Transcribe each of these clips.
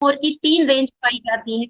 और की 3 रेंज पाई जाती है,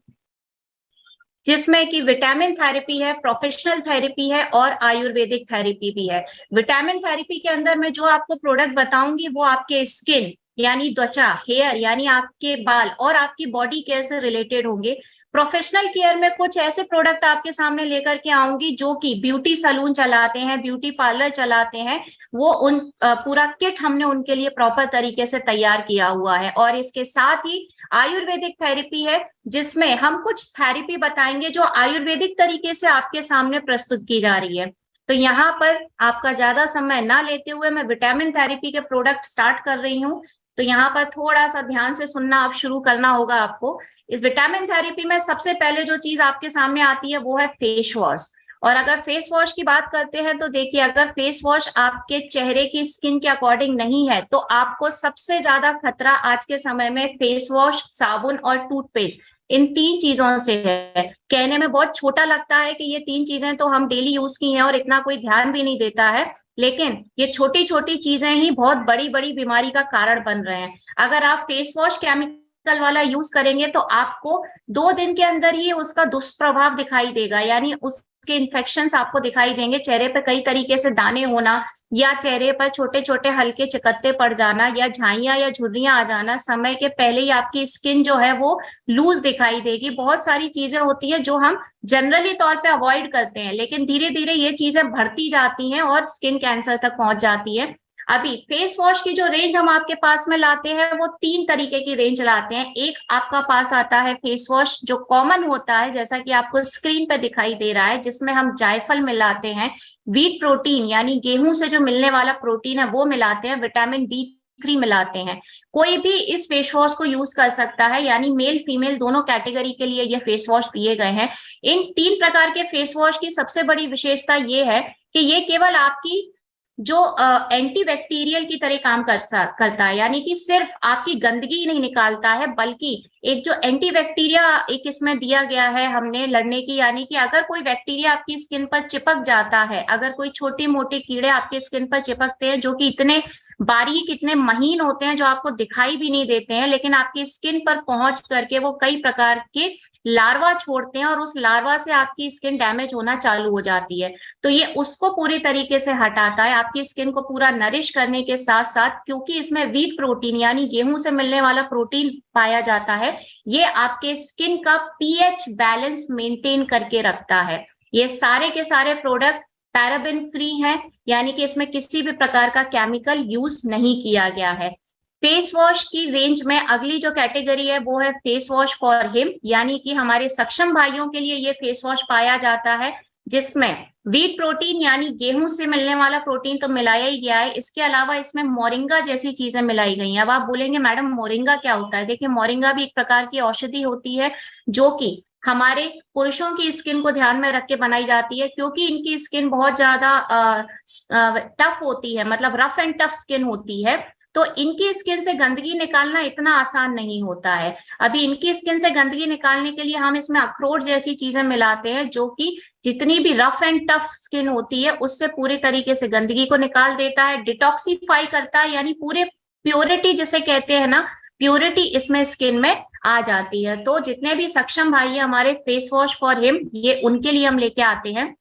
जिसमें कि विटामिन थेरेपी है, प्रोफेशनल थेरेपी है और आयुर्वेदिक थेरेपी भी है। विटामिन थेरेपी के अंदर मैं जो आपको प्रोडक्ट बताऊंगी वो आपके स्किन यानी त्वचा, हेयर यानी आपके बाल और आपकी बॉडी केयर से रिलेटेड होंगे। प्रोफेशनल केयर में कुछ ऐसे प्रोडक्ट आपके सामने लेकर के आऊंगी जो कि ब्यूटी सलून चलाते हैं, ब्यूटी पार्लर चलाते हैं, वो उन पूरा किट हमने उनके लिए प्रॉपर तरीके से तैयार किया हुआ है। और इसके साथ ही आयुर्वेदिक थेरेपी है, जिसमें हम कुछ थेरेपी बताएंगे जो आयुर्वेदिक तरीके से आपके सामने प्रस्तुत की जा रही है। तो यहाँ पर आपका ज्यादा समय ना लेते हुए मैं विटामिन थेरेपी के प्रोडक्ट स्टार्ट कर रही हूँ। तो यहाँ पर थोड़ा सा ध्यान से सुनना आप शुरू करना होगा आपको। इस विटामिन थेरेपी में सबसे पहले जो चीज आपके सामने आती है वो है फेस वॉश। और अगर फेस वॉश की बात करते हैं तो देखिए, अगर फेस वॉश आपके चेहरे की स्किन के अकॉर्डिंग नहीं है तो आपको सबसे ज्यादा खतरा आज के समय में फेस वॉश, साबुन और टूथपेस्ट, इन 3 चीजों से है। कहने में बहुत छोटा लगता है कि ये 3 चीजें तो हम डेली यूज की हैं और इतना कोई ध्यान भी नहीं देता है, लेकिन ये छोटी छोटी चीजें ही बहुत बड़ी बड़ी बीमारी का कारण बन रहे हैं। अगर आप फेस वॉश केमिकल वाला यूज करेंगे तो आपको 2 दिन के अंदर ही उसका दुष्प्रभाव दिखाई देगा, यानी उसके इन्फेक्शंस आपको दिखाई देंगे, चेहरे पे कई तरीके से दाने होना, या चेहरे पर छोटे छोटे हल्के चिकत्ते पड़ जाना, या झाइयां या झुर्रियां आ जाना, समय के पहले ही आपकी स्किन जो है वो लूज दिखाई देगी। बहुत सारी चीजें होती है जो हम जनरली तौर पे अवॉइड करते हैं, लेकिन धीरे धीरे ये चीजें बढ़ती जाती हैं और स्किन कैंसर तक पहुंच जाती है। अभी फेस वॉश की जो रेंज हम आपके पास में लाते हैं वो 3 तरीके की रेंज लाते हैं। एक आपका पास आता है फेस वॉश जो कॉमन होता है, जैसा कि आपको स्क्रीन पे दिखाई दे रहा है, जिसमें हम जायफल मिलाते हैं, व्हीट प्रोटीन यानी गेहूं से जो मिलने वाला प्रोटीन है वो मिलाते हैं, विटामिन B3 मिलाते हैं। कोई भी इस फेस वॉश को यूज कर सकता है, यानी मेल फीमेल दोनों कैटेगरी के लिए ये फेस वॉश दिए गए हैं। इन 3 प्रकार के फेस वॉश की सबसे बड़ी विशेषता ये है कि ये केवल आपकी जो एंटी बैक्टीरियल की तरह काम करता है, यानी कि सिर्फ आपकी गंदगी ही नहीं निकालता है, बल्कि एक जो एंटी बैक्टीरिया एक इसमें दिया गया है हमने लड़ने की, यानी कि अगर कोई बैक्टीरिया आपकी स्किन पर चिपक जाता है, अगर कोई छोटे मोटे कीड़े आपकी स्किन पर चिपकते हैं जो कि इतने बारीक, इतने महीन होते हैं, जो आपको दिखाई भी नहीं देते हैं, लेकिन आपकी स्किन पर पहुंच करके वो कई प्रकार के लार्वा छोड़ते हैं और उस लार्वा से आपकी स्किन डैमेज होना चालू हो जाती है। तो ये उसको पूरी तरीके से हटाता है, आपकी स्किन को पूरा नरिश करने के साथ साथ, क्योंकि इसमें व्हीट प्रोटीन यानी गेहूं से मिलने वाला प्रोटीन पाया जाता है, ये आपके स्किन का पीएच बैलेंस मेंटेन करके रखता है। ये सारे के सारे प्रोडक्ट पैराबेन फ्री हैं, यानी कि इसमें किसी भी प्रकार का केमिकल यूज नहीं किया गया है। फेस वॉश की रेंज में अगली जो कैटेगरी है वो है फेस वॉश फॉर हिम, यानी कि हमारे सक्षम भाइयों के लिए ये फेस वॉश पाया जाता है, जिसमें व्हीट प्रोटीन यानी गेहूं से मिलने वाला प्रोटीन तो मिलाया ही गया है, इसके अलावा इसमें मोरिंगा जैसी चीजें मिलाई गई हैं। अब आप बोलेंगे मैडम मोरिंगा क्या होता है? देखिए, मोरिंगा भी एक प्रकार की औषधि होती है जो कि हमारे पुरुषों की स्किन को ध्यान में रख के बनाई जाती है, क्योंकि इनकी स्किन बहुत ज्यादा टफ होती है, मतलब रफ एंड टफ स्किन होती है। तो इनकी स्किन से गंदगी निकालना इतना आसान नहीं होता है। अभी इनकी स्किन से गंदगी निकालने के लिए हम इसमें अखरोट जैसी चीजें मिलाते हैं, जो कि जितनी भी रफ एंड टफ स्किन होती है उससे पूरी तरीके से गंदगी को निकाल देता है, डिटॉक्सिफाई करता है, यानी पूरे प्योरिटी जिसे कहते हैं ना, प्योरिटी इसमें स्किन में आ जाती है। तो जितने भी सक्षम भाई है हमारे फेस वॉश फॉर हिम, ये उनके लिए हम लेके आते हैं।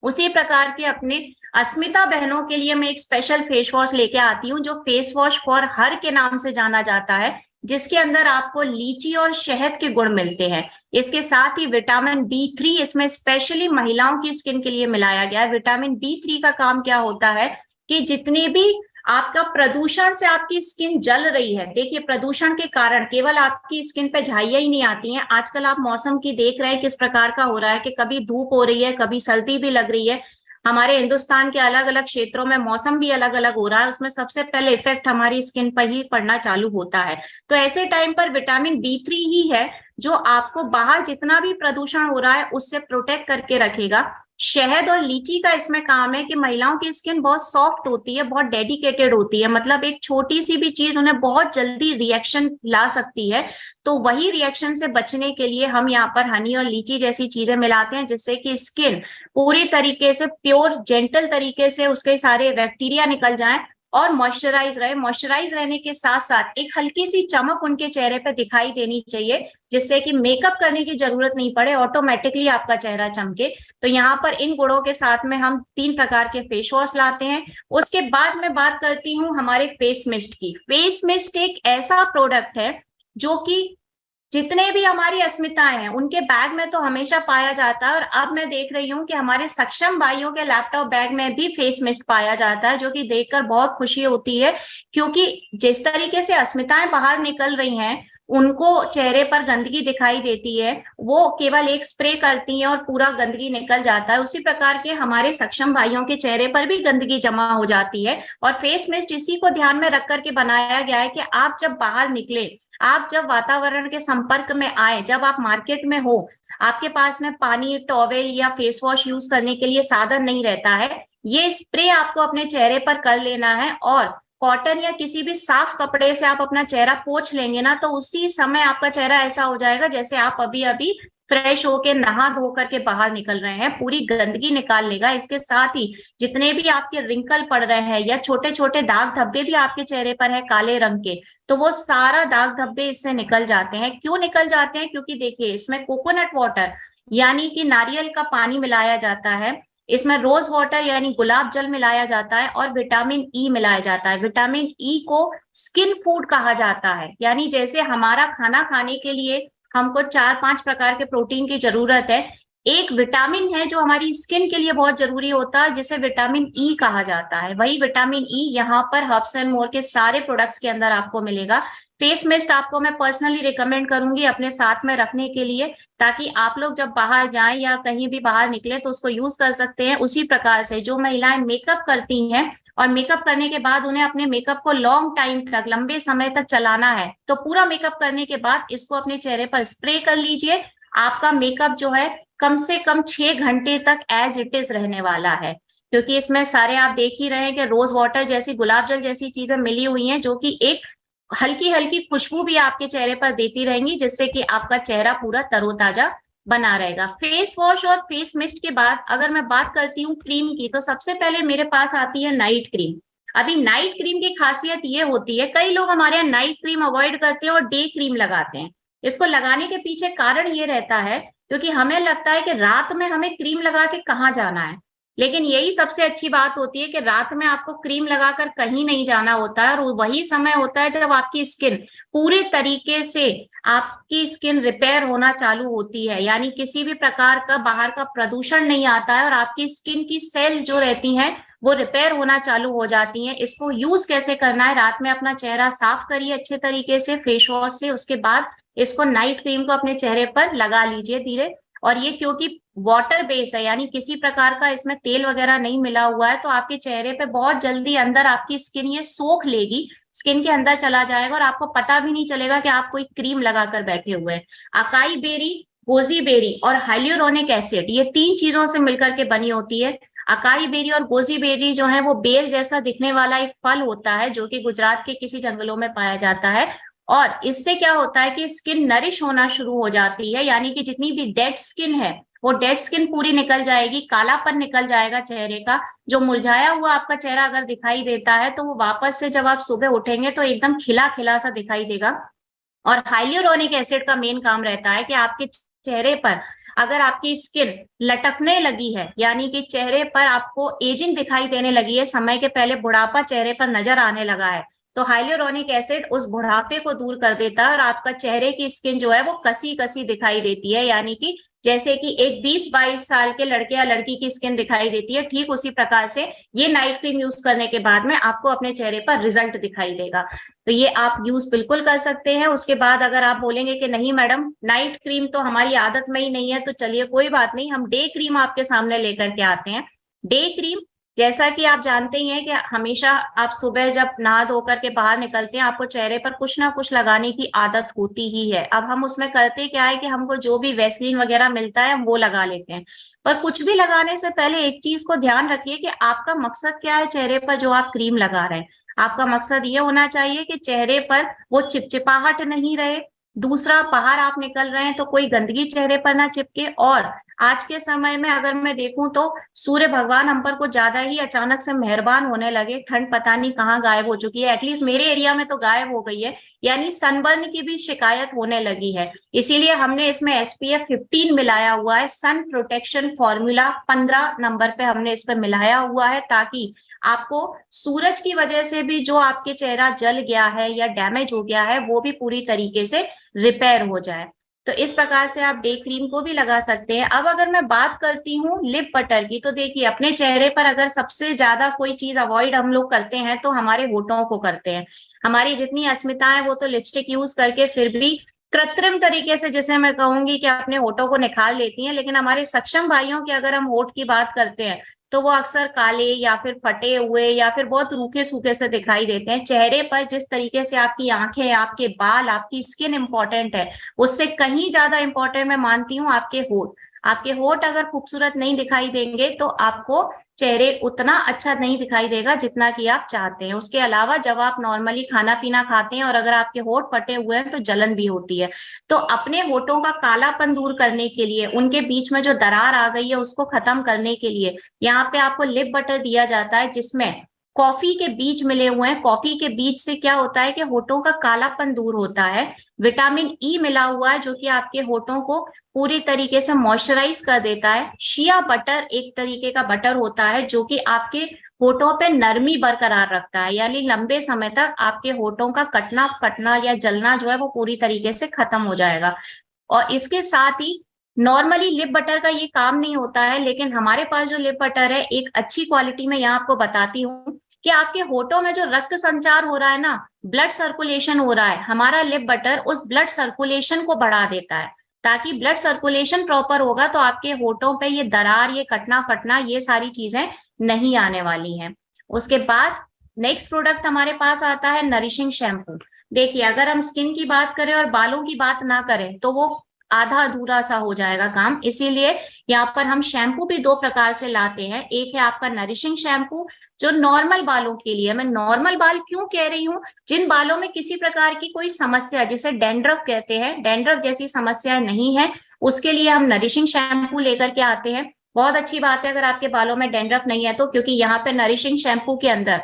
उसी प्रकार के अपने अस्मिता बहनों के लिए मैं एक स्पेशल फेस वॉश लेके आती हूँ, जो फेस वॉश फॉर हर के नाम से जाना जाता है, जिसके अंदर आपको लीची और शहद के गुण मिलते हैं। इसके साथ ही विटामिन B3 इसमें स्पेशली महिलाओं की स्किन के लिए मिलाया गया है। विटामिन B3 का काम क्या होता है कि जितनी भी आपका प्रदूषण से आपकी स्किन जल रही है, देखिए प्रदूषण के कारण केवल आपकी स्किन पे झाइयां ही नहीं आती हैं, आजकल आप मौसम की देख रहे हैं किस प्रकार का हो रहा है कि कभी धूप हो रही है, कभी सर्दी भी लग रही है। हमारे हिंदुस्तान के अलग अलग क्षेत्रों में मौसम भी अलग अलग हो रहा है, उसमें सबसे पहले इफेक्ट हमारी स्किन पर ही पड़ना चालू होता है। तो ऐसे टाइम पर विटामिन B3 ही है जो आपको बाहर जितना भी प्रदूषण हो रहा है उससे प्रोटेक्ट करके रखेगा। शहद और लीची का इसमें काम है कि महिलाओं की स्किन बहुत सॉफ्ट होती है, बहुत डेडिकेटेड होती है, मतलब एक छोटी सी भी चीज उन्हें बहुत जल्दी रिएक्शन ला सकती है। तो वही रिएक्शन से बचने के लिए हम यहाँ पर हनी और लीची जैसी चीजें मिलाते हैं, जिससे कि स्किन पूरी तरीके से प्योर जेंटल तरीके से उसके सारे बैक्टीरिया निकल जाएं और मॉइस्चराइज रहे। मॉइस्चराइज रहने के साथ साथ एक हल्की सी चमक उनके चेहरे पे दिखाई देनी चाहिए, जिससे कि मेकअप करने की जरूरत नहीं पड़े, ऑटोमेटिकली आपका चेहरा चमके। तो यहाँ पर इन गुणों के साथ में हम 3 प्रकार के फेस वॉश लाते हैं। उसके बाद मैं बात करती हूँ हमारे फेस मिस्ट की। फेस मिस्ट एक ऐसा प्रोडक्ट है जो कि जितने भी हमारी अस्मिताएं हैं उनके बैग में तो हमेशा पाया जाता है, और अब मैं देख रही हूँ कि हमारे सक्षम भाइयों के लैपटॉप बैग में भी फेस मिस्ट पाया जाता है, जो कि देखकर बहुत खुशी होती है। क्योंकि जिस तरीके से अस्मिताएं बाहर निकल रही हैं, उनको चेहरे पर गंदगी दिखाई देती है, वो केवल एक स्प्रे करती हैं और पूरा गंदगी निकल जाता है। उसी प्रकार के हमारे सक्षम भाइयों के चेहरे पर भी गंदगी जमा हो जाती है, और फेस मिस्ट इसी को ध्यान में रख करके बनाया गया है कि आप जब बाहर निकले, आप जब वातावरण के संपर्क में आए, जब आप मार्केट में हो, आपके पास में पानी, टॉवेल या फेस वॉश यूज करने के लिए साधन नहीं रहता है, ये स्प्रे आपको अपने चेहरे पर कर लेना है, और कॉटन या किसी भी साफ कपड़े से आप अपना चेहरा पोंछ लेंगे ना, तो उसी समय आपका चेहरा ऐसा हो जाएगा जैसे आप अभी अभी फ्रेश होके नहा धो करके बाहर निकल रहे हैं, पूरी गंदगी निकाल लेगा। इसके साथ ही जितने भी आपके रिंकल पड़ रहे हैं या छोटे छोटे दाग धब्बे भी आपके चेहरे पर है काले रंग के, तो वो सारा दाग धब्बे इससे निकल जाते हैं। क्यों निकल जाते हैं? क्योंकि देखिए, इसमें कोकोनट वाटर यानी कि नारियल का पानी मिलाया जाता है, इसमें रोज वाटर यानी गुलाब जल मिलाया जाता है, और विटामिन ई मिलाया जाता है। विटामिन ई को स्किन फूड कहा जाता है, यानी जैसे हमारा खाना खाने के लिए हमको 4-5 प्रकार के प्रोटीन की जरूरत है, एक विटामिन है जो हमारी स्किन के लिए बहुत जरूरी होता है, जिसे विटामिन ई कहा जाता है। वही विटामिन ई यहाँ पर हर्ब्स एंड मोर के सारे प्रोडक्ट्स के अंदर आपको मिलेगा। फेस मिस्ट आपको मैं पर्सनली रिकमेंड करूंगी अपने साथ में रखने के लिए, ताकि आप लोग जब बाहर जाएं या कहीं भी बाहर निकले तो उसको यूज कर सकते हैं। उसी प्रकार से जो महिलाएं मेकअप करती हैं और मेकअप करने के बाद उन्हें अपने मेकअप को लॉन्ग टाइम तक, लंबे समय तक चलाना है, तो पूरा मेकअप करने के बाद इसको अपने चेहरे पर स्प्रे कर लीजिए। आपका मेकअप जो है कम से कम 6 घंटे तक एज इट इज रहने वाला है, क्योंकि इसमें सारे आप देख ही रहे हैं कि रोज वाटर जैसी, गुलाब जल जैसी चीजें मिली हुई हैं, जो कि एक हल्की हल्की खुशबू भी आपके चेहरे पर देती रहेंगी, जिससे कि आपका चेहरा पूरा तरोताजा बना रहेगा। फेस वॉश और फेस मिस्ट के बाद अगर मैं बात करती हूँ क्रीम की, तो सबसे पहले मेरे पास आती है नाइट क्रीम। अभी नाइट क्रीम की खासियत ये होती है, कई लोग हमारे यहाँ नाइट क्रीम अवॉइड करते हैं और डे क्रीम लगाते हैं। इसको लगाने के पीछे कारण ये रहता है क्योंकि हमें लगता है कि रात में हमें क्रीम लगा के कहाँ जाना है, लेकिन यही सबसे अच्छी बात होती है कि रात में आपको क्रीम लगाकर कहीं नहीं जाना होता है, और वही समय होता है जब आपकी स्किन पूरे तरीके से, आपकी स्किन रिपेयर होना चालू होती है, यानी किसी भी प्रकार का बाहर का प्रदूषण नहीं आता है और आपकी स्किन की सेल जो रहती हैं वो रिपेयर होना चालू हो जाती हैं। इसको यूज कैसे करना है? रात में अपना चेहरा साफ करिए अच्छे तरीके से फेस वॉश से, उसके बाद इसको नाइट क्रीम को अपने चेहरे पर लगा लीजिए धीरे। और ये क्योंकि वाटर बेस है, यानी किसी प्रकार का इसमें तेल वगैरह नहीं मिला हुआ है, तो आपके चेहरे पे बहुत जल्दी अंदर आपकी स्किन ये सोख लेगी, स्किन के अंदर चला जाएगा और आपको पता भी नहीं चलेगा कि आप कोई क्रीम लगाकर बैठे हुए हैं। अकाई बेरी, गोजी बेरी और हाइल्यूरोनिक एसिड, ये 3 चीजों से मिलकर के बनी होती है। अकाई बेरी और गोजी बेरी जो है वो बेर जैसा दिखने वाला एक फल होता है, जो कि गुजरात के किसी जंगलों में पाया जाता है, और इससे क्या होता है कि स्किन नरिश होना शुरू हो जाती है, यानी कि जितनी भी डेड स्किन है वो डेड स्किन पूरी निकल जाएगी, कालापन निकल जाएगा चेहरे का। जो मुरझाया हुआ आपका चेहरा अगर दिखाई देता है, तो वो वापस से जब आप सुबह उठेंगे तो एकदम खिला खिला सा दिखाई देगा। और हाइल्यूरोनिक एसिड का मेन काम रहता है कि आपके चेहरे पर अगर आपकी स्किन लटकने लगी है, यानी कि चेहरे पर आपको एजिंग दिखाई देने लगी है, समय के पहले बुढ़ापा चेहरे पर नजर आने लगा है, तो हाइल्यूरोनिक एसिड उस बुढ़ापे को दूर कर देता है और आपका चेहरे की स्किन जो है वो कसी कसी दिखाई देती है, यानी कि जैसे कि एक 20-22 साल के लड़के या लड़की की स्किन दिखाई देती है, ठीक उसी प्रकार से ये नाइट क्रीम यूज करने के बाद में आपको अपने चेहरे पर रिजल्ट दिखाई देगा। तो ये आप यूज बिल्कुल कर सकते हैं। उसके बाद अगर आप बोलेंगे कि नहीं मैडम, नाइट क्रीम तो हमारी आदत में ही नहीं है, तो चलिए कोई बात नहीं, हम डे क्रीम आपके सामने लेकर के आते हैं। डे क्रीम, जैसा कि आप जानते ही हैं कि हमेशा आप सुबह जब नहा धो करके बाहर निकलते हैं, आपको चेहरे पर कुछ ना कुछ लगाने की आदत होती ही है। अब हम उसमें करते क्या है कि हमको जो भी वैसलीन वगैरह मिलता है हम वो लगा लेते हैं, पर कुछ भी लगाने से पहले एक चीज को ध्यान रखिए कि आपका मकसद क्या है चेहरे पर जो आप क्रीम लगा रहे हैं। आपका मकसद ये होना चाहिए कि चेहरे पर वो चिपचिपाहट नहीं रहे, दूसरा, बाहर आप निकल रहे हैं तो कोई गंदगी चेहरे पर ना चिपके। और आज के समय में अगर मैं देखूं तो सूर्य भगवान हम पर कुछ ज्यादा ही अचानक से मेहरबान होने लगे। ठंड पता नहीं कहाँ गायब हो चुकी है, एटलीस्ट मेरे एरिया में तो गायब हो गई है। यानी सनबर्न की भी शिकायत होने लगी है। इसीलिए हमने इसमें SPF 15 मिलाया हुआ है। सन प्रोटेक्शन फॉर्मूला 15 नंबर पे हमने इस पे मिलाया हुआ है, ताकि आपको सूरज की वजह से भी जो आपके चेहरा जल गया है या डैमेज हो गया है वो भी पूरी तरीके से रिपेयर हो जाए। तो इस प्रकार से आप डे क्रीम को भी लगा सकते हैं। अब अगर मैं बात करती हूँ लिप बटर की, तो देखिए अपने चेहरे पर अगर सबसे ज्यादा कोई चीज अवॉइड हम लोग करते हैं तो हमारे होठों को करते हैं। हमारी जितनी अस्मिता है वो तो लिपस्टिक यूज करके फिर भी कृत्रिम तरीके से, जैसे मैं कहूंगी कि अपने होठों को निखार लेती हैं, लेकिन हमारे सक्षम भाइयों की अगर हम होठ की बात करते हैं तो वो अक्सर काले या फिर फटे हुए या फिर बहुत रूखे सूखे से दिखाई देते हैं। चेहरे पर जिस तरीके से आपकी आंखें, आपके बाल, आपकी स्किन इंपॉर्टेंट है, उससे कहीं ज्यादा इंपॉर्टेंट मैं मानती हूँ आपके होठ। आपके होठ अगर खूबसूरत नहीं दिखाई देंगे तो आपको चेहरे उतना अच्छा नहीं दिखाई देगा जितना कि आप चाहते हैं। उसके अलावा जब आप नॉर्मली खाना पीना खाते हैं और अगर आपके होठ फटे हुए हैं तो जलन भी होती है। तो अपने होठों का कालापन दूर करने के लिए, उनके बीच में जो दरार आ गई है उसको खत्म करने के लिए यहाँ पे आपको लिप बटर दिया जाता है, जिसमें कॉफी के बीज मिले हुए हैं। कॉफी के बीज से क्या होता है कि होठों का कालापन दूर होता है। विटामिन ई मिला हुआ है जो कि आपके होठों को पूरी तरीके से मॉइस्चराइज कर देता है। शिया बटर एक तरीके का बटर होता है जो कि आपके होठों पे नरमी बरकरार रखता है, यानी लंबे समय तक आपके होठों का कटना फटना या जलना जो है वो पूरी तरीके से खत्म हो जाएगा। और इसके साथ ही नॉर्मली लिप बटर का ये काम नहीं होता है, लेकिन हमारे पास जो लिप बटर है एक अच्छी क्वालिटी में, यहाँ आपको बताती हूँ कि आपके होठों में जो रक्त संचार हो रहा है ना, ब्लड सर्कुलेशन हो रहा है, हमारा लिप बटर उस ब्लड सर्कुलेशन को बढ़ा देता है। ताकि ब्लड सर्कुलेशन प्रॉपर होगा तो आपके होठों पे ये दरार, ये कटना फटना, ये सारी चीजें नहीं आने वाली हैं। उसके बाद नेक्स्ट प्रोडक्ट हमारे पास आता है नरिशिंग शैम्पू। देखिए अगर हम स्किन की बात करें और बालों की बात ना करें तो वो आधा अधूरा सा हो जाएगा काम। इसीलिए यहाँ पर हम शैम्पू भी दो प्रकार से लाते हैं। एक है आपका नरिशिंग शैम्पू जो नॉर्मल बालों के लिए। मैं नॉर्मल बाल क्यों कह रही हूँ? जिन बालों में किसी प्रकार की कोई समस्या, जिसे डेंड्रफ कहते हैं, डेंड्रफ जैसी समस्या नहीं है, उसके लिए हम नरिशिंग शैम्पू लेकर के आते हैं। बहुत अच्छी बात है अगर आपके बालों में डेंड्रफ नहीं है तो, क्योंकि यहाँ पे नरिशिंग शैम्पू के अंदर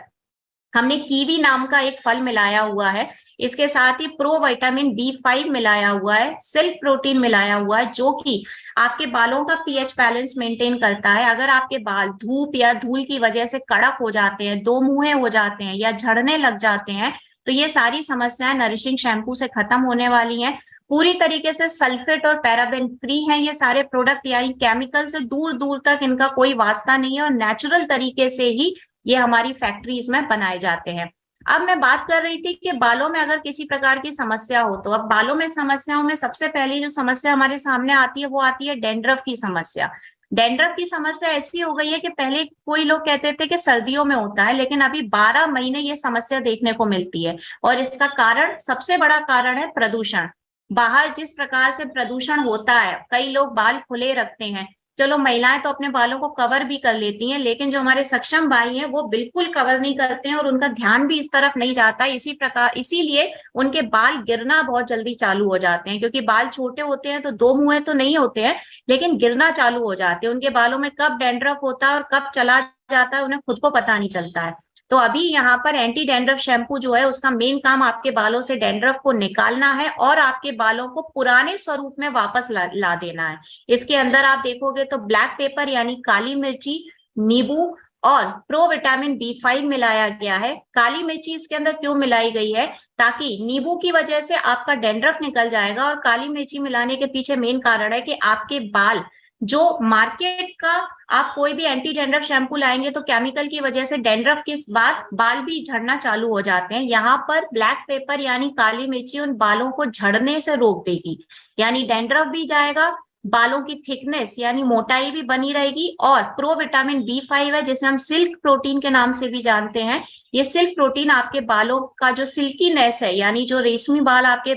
हमने कीवी नाम का एक फल मिलाया हुआ है। इसके साथ ही प्रो विटामिन B5 मिलाया हुआ है, सिल्क प्रोटीन मिलाया हुआ है, जो कि आपके बालों का पीएच बैलेंस मेंटेन करता है। अगर आपके बाल धूप या धूल की वजह से कड़क हो जाते हैं, दो मुंहे हो जाते हैं या झड़ने लग जाते हैं, तो ये सारी समस्याएं नरिशिंग शैम्पू से खत्म होने वाली हैं। पूरी तरीके से सल्फेट और पैराबेन फ्री हैं ये सारे प्रोडक्ट, यानी केमिकल से दूर दूर तक इनका कोई वास्ता नहीं है और नेचुरल तरीके से ही ये हमारी फैक्ट्रीज में बनाए जाते हैं। अब मैं बात कर रही थी कि बालों में अगर किसी प्रकार की समस्या हो तो, अब बालों में समस्याओं में सबसे पहली जो समस्या हमारे सामने आती है वो आती है डेंड्रफ की समस्या। डेंड्रफ की समस्या ऐसी हो गई है कि पहले कोई लोग कहते थे कि सर्दियों में होता है, लेकिन अभी 12 महीने ये समस्या देखने को मिलती है। और इसका कारण, सबसे बड़ा कारण है प्रदूषण। बाहर जिस प्रकार से प्रदूषण होता है, कई लोग बाल खुले रखते हैं। चलो महिलाएं तो अपने बालों को कवर भी कर लेती हैं, लेकिन जो हमारे सक्षम भाई हैं वो बिल्कुल कवर नहीं करते हैं और उनका ध्यान भी इस तरफ नहीं जाता। इसी प्रकार, इसीलिए उनके बाल गिरना बहुत जल्दी चालू हो जाते हैं, क्योंकि बाल छोटे होते हैं तो दो मुंह तो नहीं होते हैं, लेकिन गिरना चालू हो जाते हैं। उनके बालों में कब डैंड्रफ होता है और कब चला जाता है उन्हें खुद को पता नहीं चलता है। तो अभी यहाँ पर एंटी डैंड्रफ शैम्पू जो है उसका मेन काम आपके बालों से डैंड्रफ को निकालना है और आपके बालों को पुराने स्वरूप में वापस ला देना है। इसके अंदर आप देखोगे तो ब्लैक पेपर यानी काली मिर्ची, नींबू और प्रो विटामिन B5 मिलाया गया है। काली मिर्ची इसके अंदर क्यों मिलाई गई है? ताकि नींबू की वजह से आपका डैंड्रफ निकल जाएगा, और काली मिर्ची मिलाने के पीछे मेन कारण है कि आपके बाल जो मार्केट का, आप कोई भी एंटी डैंड्रफ शैम्पू लाएंगे तो केमिकल की वजह से डैंड्रफ के बाद बाल भी झड़ना चालू हो जाते हैं। यहाँ पर ब्लैक पेपर यानी काली मिर्ची उन बालों को झड़ने से रोक देगी, यानी डैंड्रफ भी जाएगा, बालों की थिकनेस यानी मोटाई भी बनी रहेगी। और प्रो विटामिन B5 है जिसे हम सिल्क प्रोटीन के नाम से भी जानते हैं। ये सिल्क प्रोटीन आपके बालों का जो सिल्कीनेस है, यानी जो रेशमी बाल आपके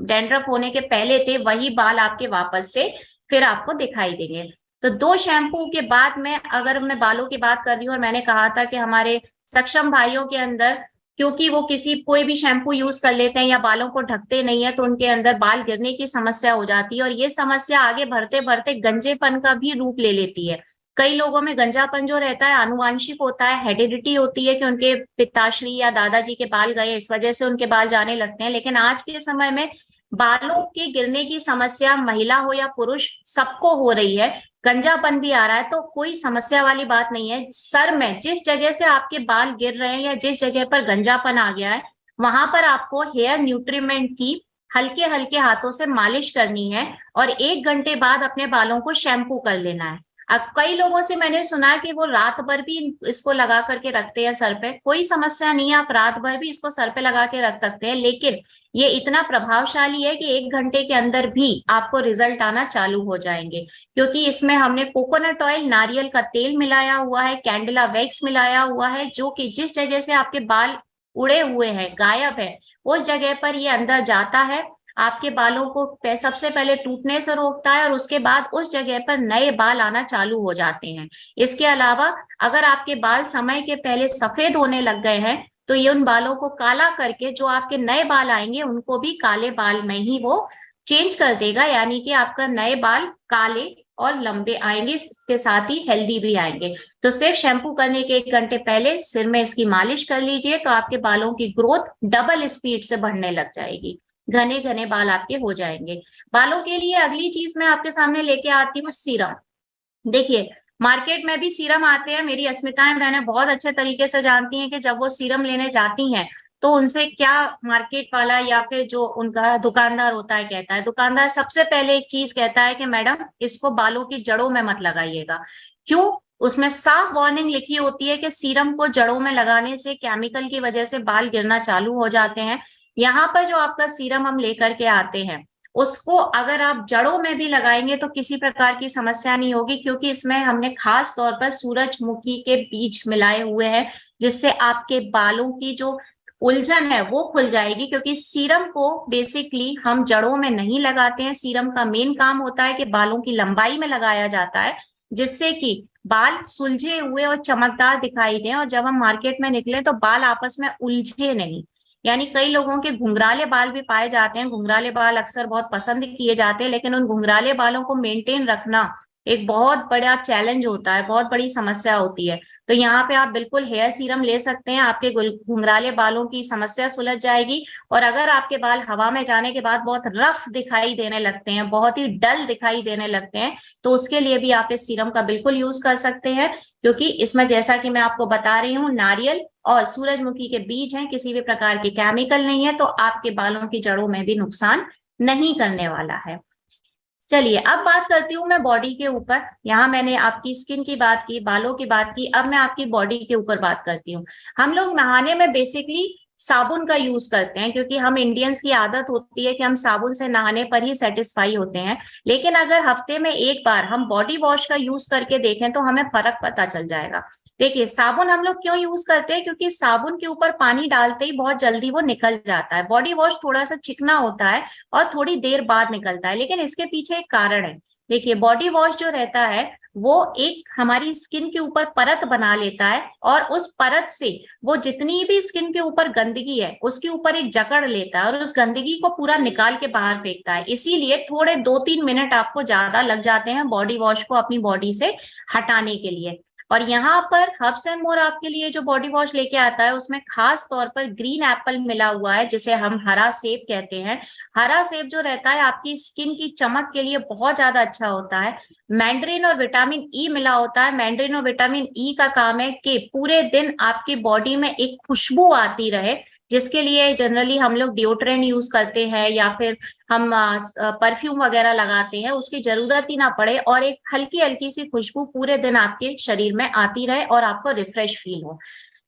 डैंड्रफ होने के पहले थे वही बाल आपके वापस से फिर आपको दिखाई देंगे। तो दो शैम्पू के बाद में अगर मैं बालों की बात कर रही हूँ, और मैंने कहा था कि हमारे सक्षम भाइयों के अंदर क्योंकि वो कोई भी शैम्पू यूज कर लेते हैं या बालों को ढकते नहीं है, तो उनके अंदर बाल गिरने की समस्या हो जाती है, और ये समस्या आगे बढ़ते बढ़ते गंजेपन का भी रूप ले लेती है। कई लोगों में गंजापन जो रहता है आनुवांशिक होता है, हेरिडिटी होती है कि उनके पिताश्री या दादाजी के बाल गए, इस वजह से उनके बाल जाने लगते हैं। लेकिन आज के समय में बालों के गिरने की समस्या महिला हो या पुरुष सबको हो रही है, गंजापन भी आ रहा है, तो कोई समस्या वाली बात नहीं है। सर में जिस जगह से आपके बाल गिर रहे हैं या जिस जगह पर गंजापन आ गया है, वहां पर आपको हेयर न्यूट्रीमेंट की हल्के हल्के हाथों से मालिश करनी है, और 1 घंटे बाद अपने बालों को शैम्पू कर लेना है। अब कई लोगों से मैंने सुना कि वो रात भर भी इसको लगा करके रखते हैं सर पे। कोई समस्या नहीं है, आप रात भर भी इसको सर पे लगा के रख सकते हैं, लेकिन ये इतना प्रभावशाली है कि 1 घंटे के अंदर भी आपको रिजल्ट आना चालू हो जाएंगे, क्योंकि इसमें हमने कोकोनट ऑयल, नारियल का तेल मिलाया हुआ है, कैंडिला वैक्स मिलाया हुआ है, जो कि जिस जगह से आपके बाल उड़े हुए हैं, गायब है, उस जगह पर ये अंदर जाता है, आपके बालों को सबसे पहले टूटने से रोकता है, और उसके बाद उस जगह पर नए बाल आना चालू हो जाते हैं। इसके अलावा अगर आपके बाल समय के पहले सफेद होने लग गए हैं, तो ये उन बालों को काला करके जो आपके नए बाल आएंगे उनको भी काले बाल में ही वो चेंज कर देगा, यानी कि आपका नए बाल काले और लंबे आएंगे, इसके साथ ही हेल्दी भी आएंगे। तो सिर्फ शैम्पू करने के 1 घंटे पहले सिर में इसकी मालिश कर लीजिए, तो आपके बालों की ग्रोथ डबल स्पीड से बढ़ने लग जाएगी, घने घने बाल आपके हो जाएंगे। बालों के लिए अगली चीज मैं आपके सामने लेके आती हूँ सीरम। देखिए, मार्केट में भी सीरम आते हैं, मेरी अस्मिताएं बहनें बहुत अच्छे तरीके से जानती हैं कि जब वो सीरम लेने जाती हैं तो उनसे क्या मार्केट वाला या फिर जो उनका दुकानदार होता है कहता है। दुकानदार सबसे पहले एक चीज कहता है कि मैडम इसको बालों की जड़ों में मत लगाइएगा। क्यों? उसमें साफ वार्निंग लिखी होती है कि सीरम को जड़ों में लगाने से केमिकल की वजह से बाल गिरना चालू हो जाते हैं। यहाँ पर जो आपका सीरम हम लेकर के आते हैं, उसको अगर आप जड़ों में भी लगाएंगे तो किसी प्रकार की समस्या नहीं होगी, क्योंकि इसमें हमने खास तौर पर सूरजमुखी के बीज मिलाए हुए हैं, जिससे आपके बालों की जो उलझन है वो खुल जाएगी। क्योंकि सीरम को बेसिकली हम जड़ों में नहीं लगाते हैं, सीरम का मेन काम होता है कि बालों की लंबाई में लगाया जाता है, जिससे कि बाल सुलझे हुए और चमकदार दिखाई दें, और जब हम मार्केट में निकले तो बाल आपस में उलझे नहीं। यानी कई लोगों के घुंघराले बाल भी पाए जाते हैं, घुंघराले बाल अक्सर बहुत पसंद किए जाते हैं, लेकिन उन घुंघराले बालों को मेंटेन रखना एक बहुत बड़ा चैलेंज होता है, बहुत बड़ी समस्या होती है। तो यहाँ पे आप बिल्कुल हेयर सीरम ले सकते हैं, आपके घुंघराले बालों की समस्या सुलझ जाएगी। और अगर आपके बाल हवा में जाने के बाद बहुत रफ दिखाई देने लगते हैं, बहुत ही डल दिखाई देने लगते हैं, तो उसके लिए भी आप इस सीरम का बिल्कुल यूज कर सकते हैं, क्योंकि इसमें जैसा कि मैं आपको बता रही हूँ नारियल और सूरजमुखी के बीज हैं, किसी भी प्रकार के केमिकल नहीं है, तो आपके बालों की जड़ों में भी नुकसान नहीं करने वाला है। चलिए अब बात करती हूँ मैं बॉडी के ऊपर। यहाँ मैंने आपकी स्किन की बात की, बालों की बात की, अब मैं आपकी बॉडी के ऊपर बात करती हूँ। हम लोग नहाने में बेसिकली साबुन का यूज करते हैं, क्योंकि हम इंडियंस की आदत होती है कि हम साबुन से नहाने पर ही सेटिस्फाई होते हैं। लेकिन अगर हफ्ते में एक बार हम बॉडी वॉश का यूज करके देखें तो हमें फर्क पता चल जाएगा। देखिए, साबुन हम लोग क्यों यूज करते हैं? क्योंकि साबुन के ऊपर पानी डालते ही बहुत जल्दी वो निकल जाता है। बॉडी वॉश थोड़ा सा चिकना होता है और थोड़ी देर बाद निकलता है, लेकिन इसके पीछे एक कारण है। देखिए, बॉडी वॉश जो रहता है वो एक हमारी स्किन के ऊपर परत बना लेता है, और उस परत से वो जितनी भी स्किन के ऊपर गंदगी है उसके ऊपर एक जकड़ लेता है और उस गंदगी को पूरा निकाल के बाहर फेंकता है। इसीलिए थोड़े 2-3 मिनट आपको ज्यादा लग जाते हैं बॉडी वॉश को अपनी बॉडी से हटाने के लिए। और यहाँ पर हब्स एंड मोर आपके लिए जो बॉडी वॉश लेके आता है उसमें खास तौर पर ग्रीन एप्पल मिला हुआ है, जिसे हम हरा सेब कहते हैं। हरा सेब जो रहता है आपकी स्किन की चमक के लिए बहुत ज्यादा अच्छा होता है। मैंड्रिन और विटामिन ई मिला होता है। मैंड्रिन और विटामिन ई का काम है कि पूरे दिन आपकी बॉडी में एक खुशबू आती रहे, जिसके लिए जनरली हम लोग डिओड्रेंट यूज करते हैं या फिर हम परफ्यूम वगैरह लगाते हैं, उसकी जरूरत ही ना पड़े, और एक हल्की हल्की सी खुशबू पूरे दिन आपके शरीर में आती रहे और आपको रिफ्रेश फील हो।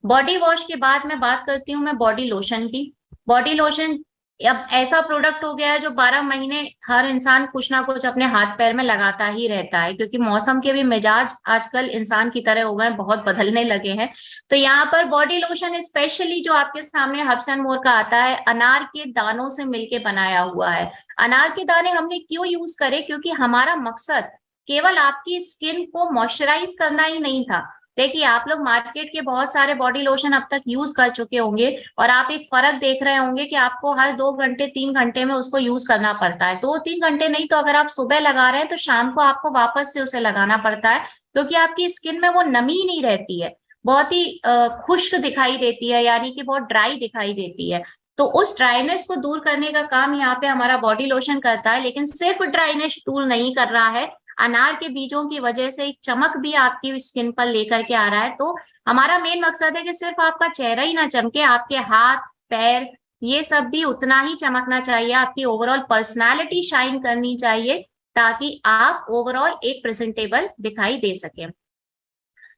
बॉडी वॉश के बाद मैं बात करती हूँ मैं बॉडी लोशन की। बॉडी लोशन अब ऐसा प्रोडक्ट हो गया है जो 12 महीने हर इंसान कुछ ना कुछ अपने हाथ पैर में लगाता ही रहता है, क्योंकि मौसम के भी मिजाज आजकल इंसान की तरह हो गए, बहुत बदलने लगे हैं। तो यहाँ पर बॉडी लोशन स्पेशली जो आपके सामने हब्स एंड मोर का आता है, अनार के दानों से मिलके बनाया हुआ है। अनार के दाने हमने क्यों यूज करे? क्योंकि हमारा मकसद केवल आपकी स्किन को मॉइस्चराइज करना ही नहीं था। देखिए, आप लोग मार्केट के बहुत सारे बॉडी लोशन अब तक यूज कर चुके होंगे और आप एक फर्क देख रहे होंगे कि आपको हर 2 घंटे 3 घंटे में उसको यूज करना पड़ता है। 2-3 घंटे नहीं तो अगर आप सुबह लगा रहे हैं तो शाम को आपको वापस से उसे लगाना पड़ता है, क्योंकि आपकी स्किन में वो नमी नहीं रहती है, बहुत ही खुश्क दिखाई देती है, यानी कि बहुत ड्राई दिखाई देती है। तो उस ड्राइनेस को दूर करने का काम यहाँ पे हमारा बॉडी लोशन करता है, लेकिन सिर्फ ड्राइनेस दूर नहीं कर रहा है, अनार के बीजों की वजह से एक चमक भी आपकी स्किन पर लेकर के आ रहा है। तो हमारा मेन मकसद है कि सिर्फ आपका चेहरा ही ना चमके, आपके हाथ पैर ये सब भी उतना ही चमकना चाहिए, आपकी ओवरऑल पर्सनालिटी शाइन करनी चाहिए, ताकि आप ओवरऑल एक प्रेजेंटेबल दिखाई दे सके।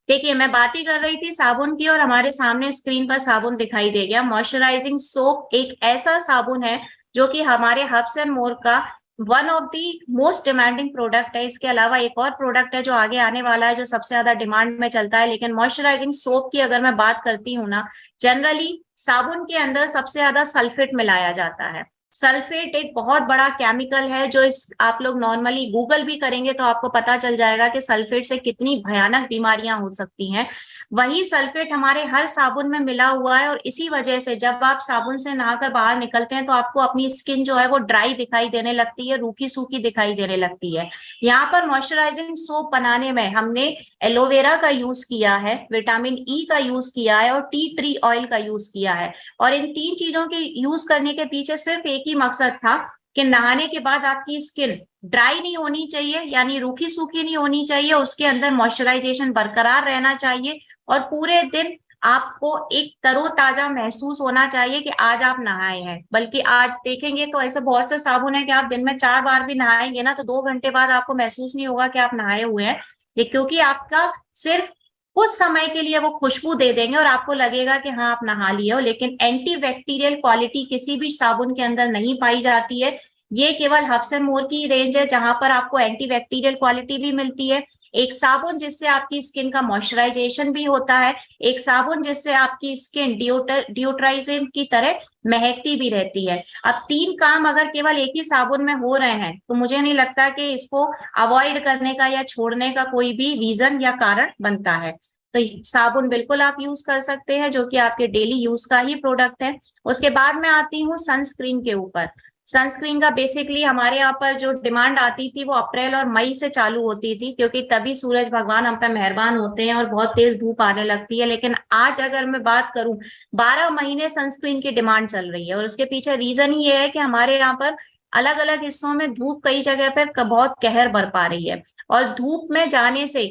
देखिए, मैं बात ही कर रही थी साबुन की और हमारे सामने स्क्रीन पर साबुन दिखाई दे गया। मॉइस्चराइजिंग सोप एक ऐसा साबुन है जो कि हमारे हब्स एंड मोर का one of the most demanding product है। इसके अलावा एक और प्रोडक्ट है जो आगे आने वाला है, जो सबसे ज्यादा डिमांड में चलता है। लेकिन मॉइस्चराइजिंग सोप की अगर मैं बात करती हूँ ना, जनरली साबुन के अंदर सबसे ज्यादा सल्फेट मिलाया जाता है। सल्फेट एक बहुत बड़ा केमिकल है जो आप लोग नॉर्मली गूगल भी करेंगे तो आपको पता चल जाएगा कि सल्फेट से कितनी भयानक बीमारियां हो सकती हैं। वही सल्फेट हमारे हर साबुन में मिला हुआ है, और इसी वजह से जब आप साबुन से नहाकर बाहर निकलते हैं तो आपको अपनी स्किन जो है वो ड्राई दिखाई देने लगती है, रूखी सूखी दिखाई देने लगती है। यहाँ पर मॉइस्चराइजिंग सोप बनाने में हमने एलोवेरा का यूज किया है, विटामिन ई का यूज किया है और टी ट्री ऑयल का यूज किया है। और इन 3 चीजों के यूज करने के पीछे सिर्फ एक ही मकसद था कि नहाने के बाद आपकी स्किन ड्राई नहीं होनी चाहिए, यानी रूखी सूखी नहीं होनी चाहिए, उसके अंदर मॉइस्चराइजेशन बरकरार रहना चाहिए और पूरे दिन आपको एक तरोताजा महसूस होना चाहिए कि आज आप नहाए हैं। बल्कि आज देखेंगे तो ऐसे बहुत से साबुन है कि आप दिन में 4 बार भी नहाएंगे ना तो 2 घंटे बाद आपको महसूस नहीं होगा कि आप नहाए हुए हैं, ये क्योंकि आपका सिर्फ कुछ समय के लिए वो खुशबू दे देंगे और आपको लगेगा कि हाँ आप नहा लिए हो, लेकिन एंटीबैक्टीरियल क्वालिटी किसी भी साबुन के अंदर नहीं पाई जाती है। ये केवल हब्स एंड मोर की रेंज है जहां पर आपको एंटीबैक्टीरियल क्वालिटी भी मिलती है। एक साबुन जिससे आपकी स्किन का मॉइस्चराइजेशन भी होता है, एक साबुन जिससे आपकी स्किन डिओड्राइजन की तरह महकती भी रहती है। अब 3 काम अगर केवल एक ही साबुन में हो रहे हैं तो मुझे नहीं लगता कि इसको अवॉइड करने का या छोड़ने का कोई भी रीजन या कारण बनता है। तो साबुन बिल्कुल आप यूज कर सकते हैं, जो कि आपके डेली यूज का ही प्रोडक्ट है। उसके बाद मैं आती हूँ सनस्क्रीन के ऊपर। सनस्क्रीन का बेसिकली हमारे यहाँ पर जो डिमांड आती थी वो अप्रैल और मई से चालू होती थी, क्योंकि तभी सूरज भगवान हम पे मेहरबान होते हैं और बहुत तेज धूप आने लगती है। लेकिन आज अगर मैं बात करूं, 12 महीने सनस्क्रीन की डिमांड चल रही है और उसके पीछे रीजन ही ये है कि हमारे यहाँ पर अलग अलग हिस्सों में धूप कई जगह पर बहुत कहर बरपा रही है। और धूप में जाने से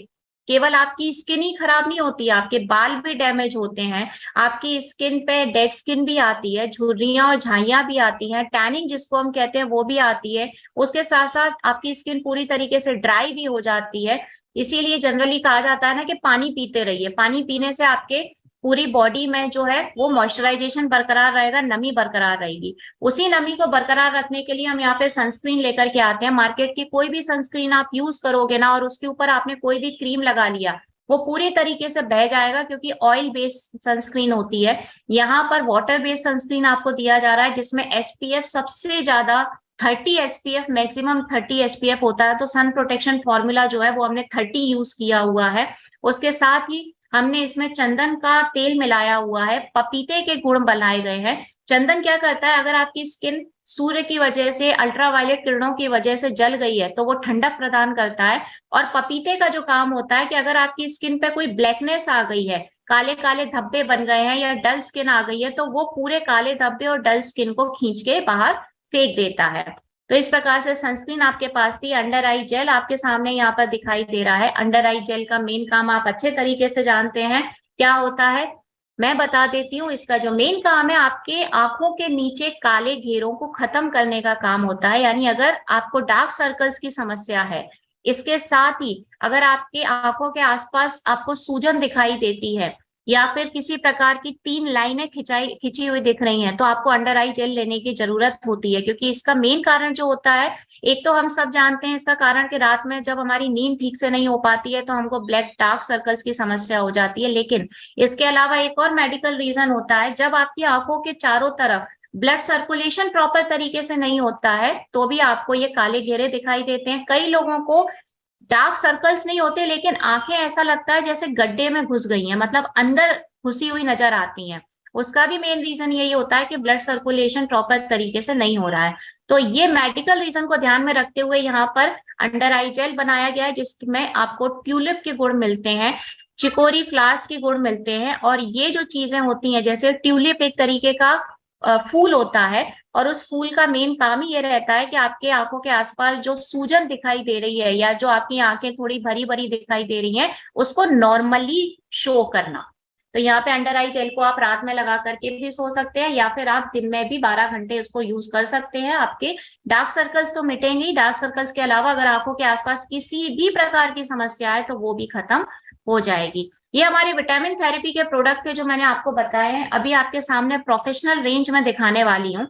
केवल आपकी स्किन ही खराब नहीं होती, आपके बाल भी डैमेज होते हैं, आपकी स्किन पे डेड स्किन भी आती है, झुर्रियां और झाइयां भी आती हैं, टैनिंग जिसको हम कहते हैं वो भी आती है। उसके साथ साथ आपकी स्किन पूरी तरीके से ड्राई भी हो जाती है। इसीलिए जनरली कहा जाता है ना कि पानी पीते रहिए, पानी पीने से आपके पूरी बॉडी में जो है वो मॉइस्चराइजेशन बरकरार रहेगा, नमी बरकरार रहेगी। उसी नमी को बरकरार रखने के लिए हम यहाँ पे सनस्क्रीन लेकर के आते हैं। मार्केट की कोई भी सनस्क्रीन आप यूज करोगे ना और उसके ऊपर आपने कोई भी क्रीम लगा लिया, वो पूरी तरीके से बह जाएगा, क्योंकि ऑयल बेस्ड सनस्क्रीन होती है। यहाँ पर वाटर बेस्ड सनस्क्रीन आपको दिया जा रहा है जिसमें एसपीएफ सबसे ज्यादा 30 एसपीएफ, मैक्सिमम 30 एसपीएफ होता है। तो सन प्रोटेक्शन फॉर्मूला जो है वो हमने 30 यूज किया हुआ है। उसके साथ ही हमने इसमें चंदन का तेल मिलाया हुआ है, पपीते के गुण बनाए गए हैं। चंदन क्या करता है, अगर आपकी स्किन सूर्य की वजह से, अल्ट्रावायलेट किरणों की वजह से जल गई है तो वो ठंडक प्रदान करता है। और पपीते का जो काम होता है कि अगर आपकी स्किन पे कोई ब्लैकनेस आ गई है, काले काले धब्बे बन गए हैं या डल स्किन आ गई है, तो वो पूरे काले धब्बे और डल स्किन को खींच के बाहर फेंक देता है। तो इस प्रकार से सनस्क्रीन आपके पास थी। अंडर आई जेल आपके सामने यहाँ पर दिखाई दे रहा है। अंडर आई जेल का मेन काम आप अच्छे तरीके से जानते हैं क्या होता है, मैं बता देती हूँ। इसका जो मेन काम है, आपके आंखों के नीचे काले घेरों को खत्म करने का काम होता है। यानी अगर आपको डार्क सर्कल्स की समस्या है, इसके साथ ही अगर आपके आंखों के आसपास आपको सूजन दिखाई देती है या फिर किसी प्रकार की 3 लाइनें खिंची हुई दिख रही हैं, तो आपको अंडर आई जेल लेने की जरूरत होती है। क्योंकि इसका मेन कारण जो होता है, एक तो हम सब जानते हैं इसका कारण कि रात में जब हमारी नींद ठीक से नहीं हो पाती है तो हमको ब्लैक डार्क सर्कल्स की समस्या हो जाती है। लेकिन इसके अलावा एक और मेडिकल रीजन होता है, जब आपकी आंखों के चारों तरफ ब्लड सर्कुलेशन प्रॉपर तरीके से नहीं होता है तो भी आपको ये काले घेरे दिखाई देते हैं। कई लोगों को डार्क सर्कल्स नहीं होते, लेकिन आंखें ऐसा लगता है जैसे गड्ढे में घुस गई हैं, मतलब अंदर घुसी हुई नजर आती हैं। उसका भी मेन रीजन यही होता है कि ब्लड सर्कुलेशन प्रॉपर तरीके से नहीं हो रहा है। तो ये मेडिकल रीजन को ध्यान में रखते हुए यहाँ पर अंडर आई जेल बनाया गया है, जिसमें आपको ट्यूलिप के गुण मिलते हैं, चिकोरी फ्लावर्स के गुण मिलते हैं। और ये जो चीजें होती हैं, जैसे ट्यूलिप एक तरीके का फूल होता है, और उस फूल का मेन काम ही ये रहता है कि आपके आंखों के आसपास जो सूजन दिखाई दे रही है, या जो आपकी आंखें थोड़ी भरी भरी दिखाई दे रही हैं, उसको नॉर्मली शो करना। तो यहाँ पे अंडर आई जेल को आप रात में लगा करके भी सो सकते हैं, या फिर आप दिन में भी 12 घंटे इसको यूज कर सकते हैं। आपके डार्क सर्कल्स तो मिटेंगे ही, डार्क सर्कल्स के अलावा अगर आंखों के आसपास किसी भी प्रकार की समस्या है तो वो भी खत्म हो जाएगी। ये हमारे विटामिन थेरेपी के प्रोडक्ट थे जो मैंने आपको बताए हैं। अभी आपके सामने प्रोफेशनल रेंज में दिखाने वाली हूँ।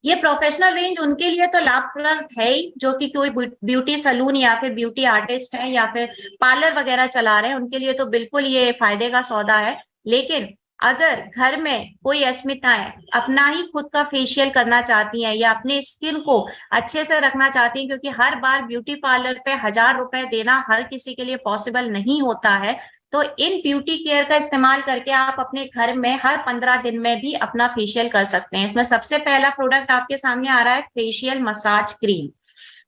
ये प्रोफेशनल रेंज उनके लिए तो लाभप्रद है ही, जो कि कोई ब्यूटी सलून या फिर ब्यूटी आर्टिस्ट है या फिर पार्लर वगैरह चला रहे हैं, उनके लिए तो बिल्कुल ये फायदे का सौदा है। लेकिन अगर घर में कोई अस्मिताएं अपना ही खुद का फेशियल करना चाहती हैं, या अपने स्किन को अच्छे से रखना चाहती हैं, क्योंकि हर बार ब्यूटी पार्लर पे 1000 रुपए देना हर किसी के लिए पॉसिबल नहीं होता है, तो इन ब्यूटी केयर का इस्तेमाल करके आप अपने घर में हर 15 दिन में भी अपना फेशियल कर सकते हैं। इसमें सबसे पहला प्रोडक्ट आपके सामने आ रहा है, facial massage cream.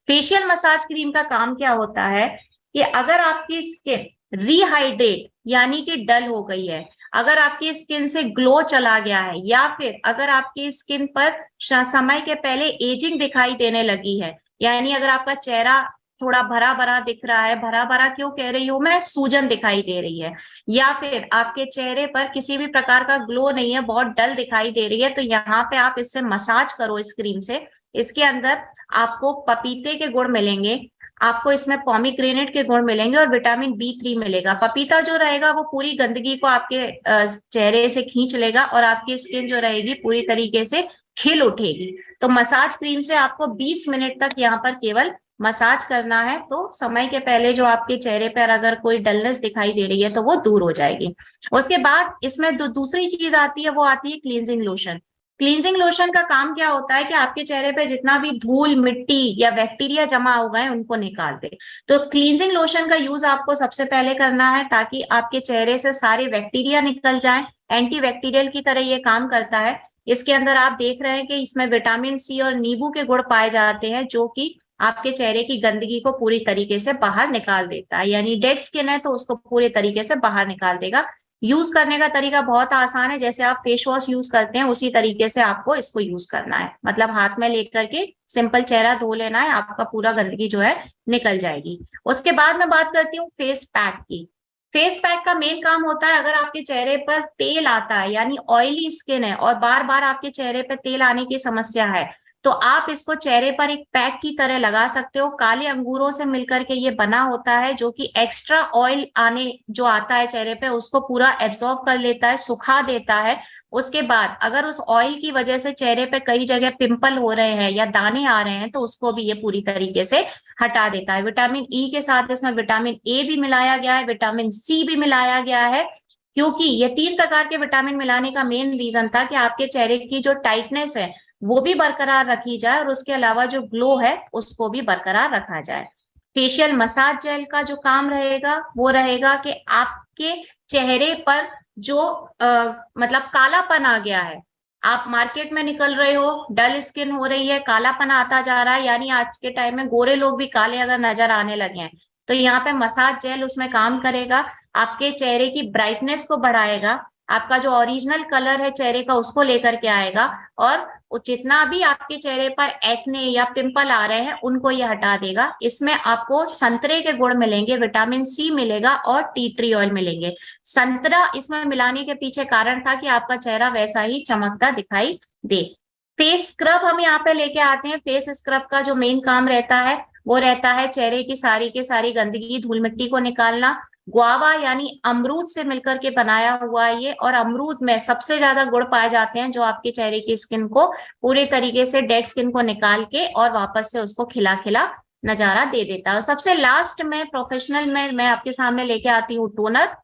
Facial massage cream का काम क्या होता है कि अगर आपकी स्किन रिहाइड्रेट यानी कि डल हो गई है, अगर आपकी स्किन से ग्लो चला गया है, या फिर अगर आपकी स्किन पर समय के पहले एजिंग दिखाई देने लगी है, यानी अगर आपका चेहरा थोड़ा भरा भरा दिख रहा है, भरा भरा क्यों कह रही हूं मैं, सूजन दिखाई दे रही है, या फिर आपके चेहरे पर किसी भी प्रकार का ग्लो नहीं है, बहुत डल दिखाई दे रही है, तो यहाँ पे आप इससे मसाज करो इस क्रीम से। इसके अंदर आपको पपीते के गुण मिलेंगे, आपको इसमें पॉमीग्रेनेट के गुण मिलेंगे, और विटामिन B3 मिलेगा। पपीता जो रहेगा वो पूरी गंदगी को आपके चेहरे से खींच लेगा, और आपकी स्किन जो रहेगी पूरी तरीके से खिल उठेगी। तो मसाज क्रीम से आपको 20 मिनट तक यहाँ पर केवल मसाज करना है, तो समय के पहले जो आपके चेहरे पर अगर कोई डलनेस दिखाई दे रही है तो वो दूर हो जाएगी। उसके बाद इसमें दूसरी चीज आती है, वो आती है क्लींजिंग लोशन। क्लींजिंग लोशन का काम क्या होता है कि आपके चेहरे पे जितना भी धूल मिट्टी या बैक्टीरिया जमा हो गए उनको निकाल दे। तो क्लींजिंग लोशन का यूज आपको सबसे पहले करना है, ताकि आपके चेहरे से सारे बैक्टीरिया निकल जाएं। एंटी बैक्टीरियल की तरह ये काम करता है। इसके अंदर आप देख रहे हैं कि इसमें विटामिन C और नींबू के गुण पाए जाते हैं, जो कि आपके चेहरे की गंदगी को पूरी तरीके से बाहर निकाल देता है। यानी डेड स्किन है तो उसको पूरे तरीके से बाहर निकाल देगा। यूज करने का तरीका बहुत आसान है, जैसे आप फेस वॉश यूज करते हैं उसी तरीके से आपको इसको यूज करना है। मतलब हाथ में लेकर के सिंपल चेहरा धो लेना है, आपका पूरा गंदगी जो है निकल जाएगी। उसके बाद मैं बात करती हूँ फेस पैक की। फेस पैक का मेन काम होता है, अगर आपके चेहरे पर तेल आता है, यानी ऑयली स्किन है और बार बार आपके चेहरे पर तेल आने की समस्या है, तो आप इसको चेहरे पर एक पैक की तरह लगा सकते हो। काले अंगूरों से मिलकर के ये बना होता है, जो कि एक्स्ट्रा ऑयल आने जो आता है चेहरे पे उसको पूरा एब्जॉर्ब कर लेता है, सुखा देता है। उसके बाद अगर उस ऑयल की वजह से चेहरे पे कई जगह पिंपल हो रहे हैं या दाने आ रहे हैं, तो उसको भी ये पूरी तरीके से हटा देता है। विटामिन E के साथ इसमें विटामिन A भी मिलाया गया है, विटामिन C भी मिलाया गया है, क्योंकि ये 3 प्रकार के विटामिन मिलाने का मेन रीजन था कि आपके चेहरे की जो टाइटनेस है वो भी बरकरार रखी जाए, और उसके अलावा जो ग्लो है उसको भी बरकरार रखा जाए। फेशियल मसाज जेल का जो काम रहेगा वो रहेगा कि आपके चेहरे पर जो मतलब कालापन आ गया है, आप मार्केट में निकल रहे हो, डल स्किन हो रही है, कालापन आता जा रहा है, यानी आज के टाइम में गोरे लोग भी काले अगर नजर आने लगे हैं, तो यहाँ पे मसाज जेल उसमें काम करेगा। आपके चेहरे की ब्राइटनेस को बढ़ाएगा, आपका जो ओरिजिनल कलर है चेहरे का उसको लेकर के आएगा, और जितना भी आपके चेहरे पर एक्ने या पिंपल आ रहे हैं उनको ये हटा देगा। इसमें आपको संतरे के गुण मिलेंगे, विटामिन C मिलेगा, और टी ट्री ऑयल मिलेंगे। संतरा इसमें मिलाने के पीछे कारण था कि आपका चेहरा वैसा ही चमकता दिखाई दे। फेस स्क्रब हम यहाँ पे लेके आते हैं। फेस स्क्रब का जो मेन काम रहता है वो रहता है चेहरे की सारी गंदगी धूल मिट्टी को निकालना। गुआवा यानी अमरूद से मिलकर के बनाया हुआ है ये, और अमरूद में सबसे ज्यादा गुण पाए जाते हैं जो आपके चेहरे की स्किन को पूरे तरीके से डेड स्किन को निकाल के और वापस से उसको खिला खिला नजारा दे देता है। और सबसे लास्ट में प्रोफेशनल में मैं आपके सामने लेके आती हूँ टोनर।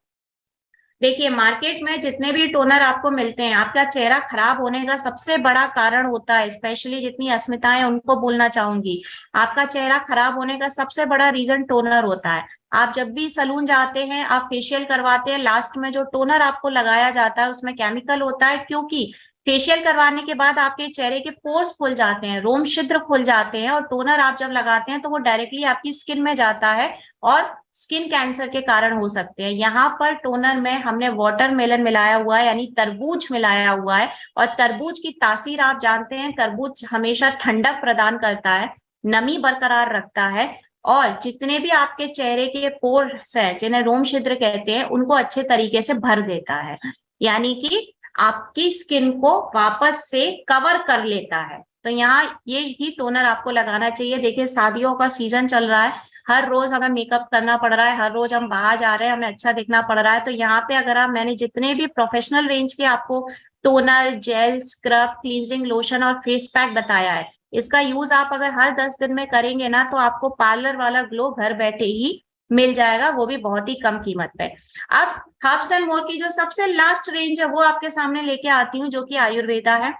देखिए मार्केट में जितने भी टोनर आपको मिलते हैं, आपका चेहरा खराब होने का सबसे बड़ा कारण होता है, स्पेशली जितनी अस्मिताएं उनको बोलना चाहूंगी, आपका चेहरा खराब होने का सबसे बड़ा रीजन टोनर होता है। आप जब भी सलून जाते हैं, आप फेशियल करवाते हैं, लास्ट में जो टोनर आपको लगाया जाता है उसमें केमिकल होता है, क्योंकि फेशियल करवाने के बाद आपके चेहरे के पोर्स खुल जाते हैं, रोम छिद्र खुल जाते हैं, और टोनर आप जब लगाते हैं तो वो डायरेक्टली आपकी स्किन में जाता है और स्किन कैंसर के कारण हो सकते हैं। यहाँ पर टोनर में हमने वाटरमेलन मिलाया हुआ है, यानी तरबूज मिलाया हुआ है, और तरबूज की तासीर आप जानते हैं, तरबूज हमेशा ठंडक प्रदान करता है, नमी बरकरार रखता है, और जितने भी आपके चेहरे के पोर्स हैं, जिन्हें रोम छिद्र कहते हैं, उनको अच्छे तरीके से भर देता है, यानी कि आपकी स्किन को वापस से कवर कर लेता है। तो यहाँ ये ही टोनर आपको लगाना चाहिए। देखिए शादियों का सीजन चल रहा है, हर रोज हमें मेकअप करना पड़ रहा है, हर रोज हम बाहर जा रहे हैं, हमें अच्छा दिखना पड़ रहा है, तो यहाँ पे अगर आप, मैंने जितने भी प्रोफेशनल रेंज के आपको toner, gel, scrub, cleansing lotion और फेस पैक बताया है, इसका यूज आप अगर हर 10 दिन में करेंगे ना, तो आपको पार्लर वाला ग्लो घर बैठे ही मिल जाएगा, वो भी बहुत ही कम कीमत पे। अब हर्ब्स एंड मोर की जो सबसे लास्ट रेंज है वो आपके सामने लेके आती हूँ, जो कि आयुर्वेदा है।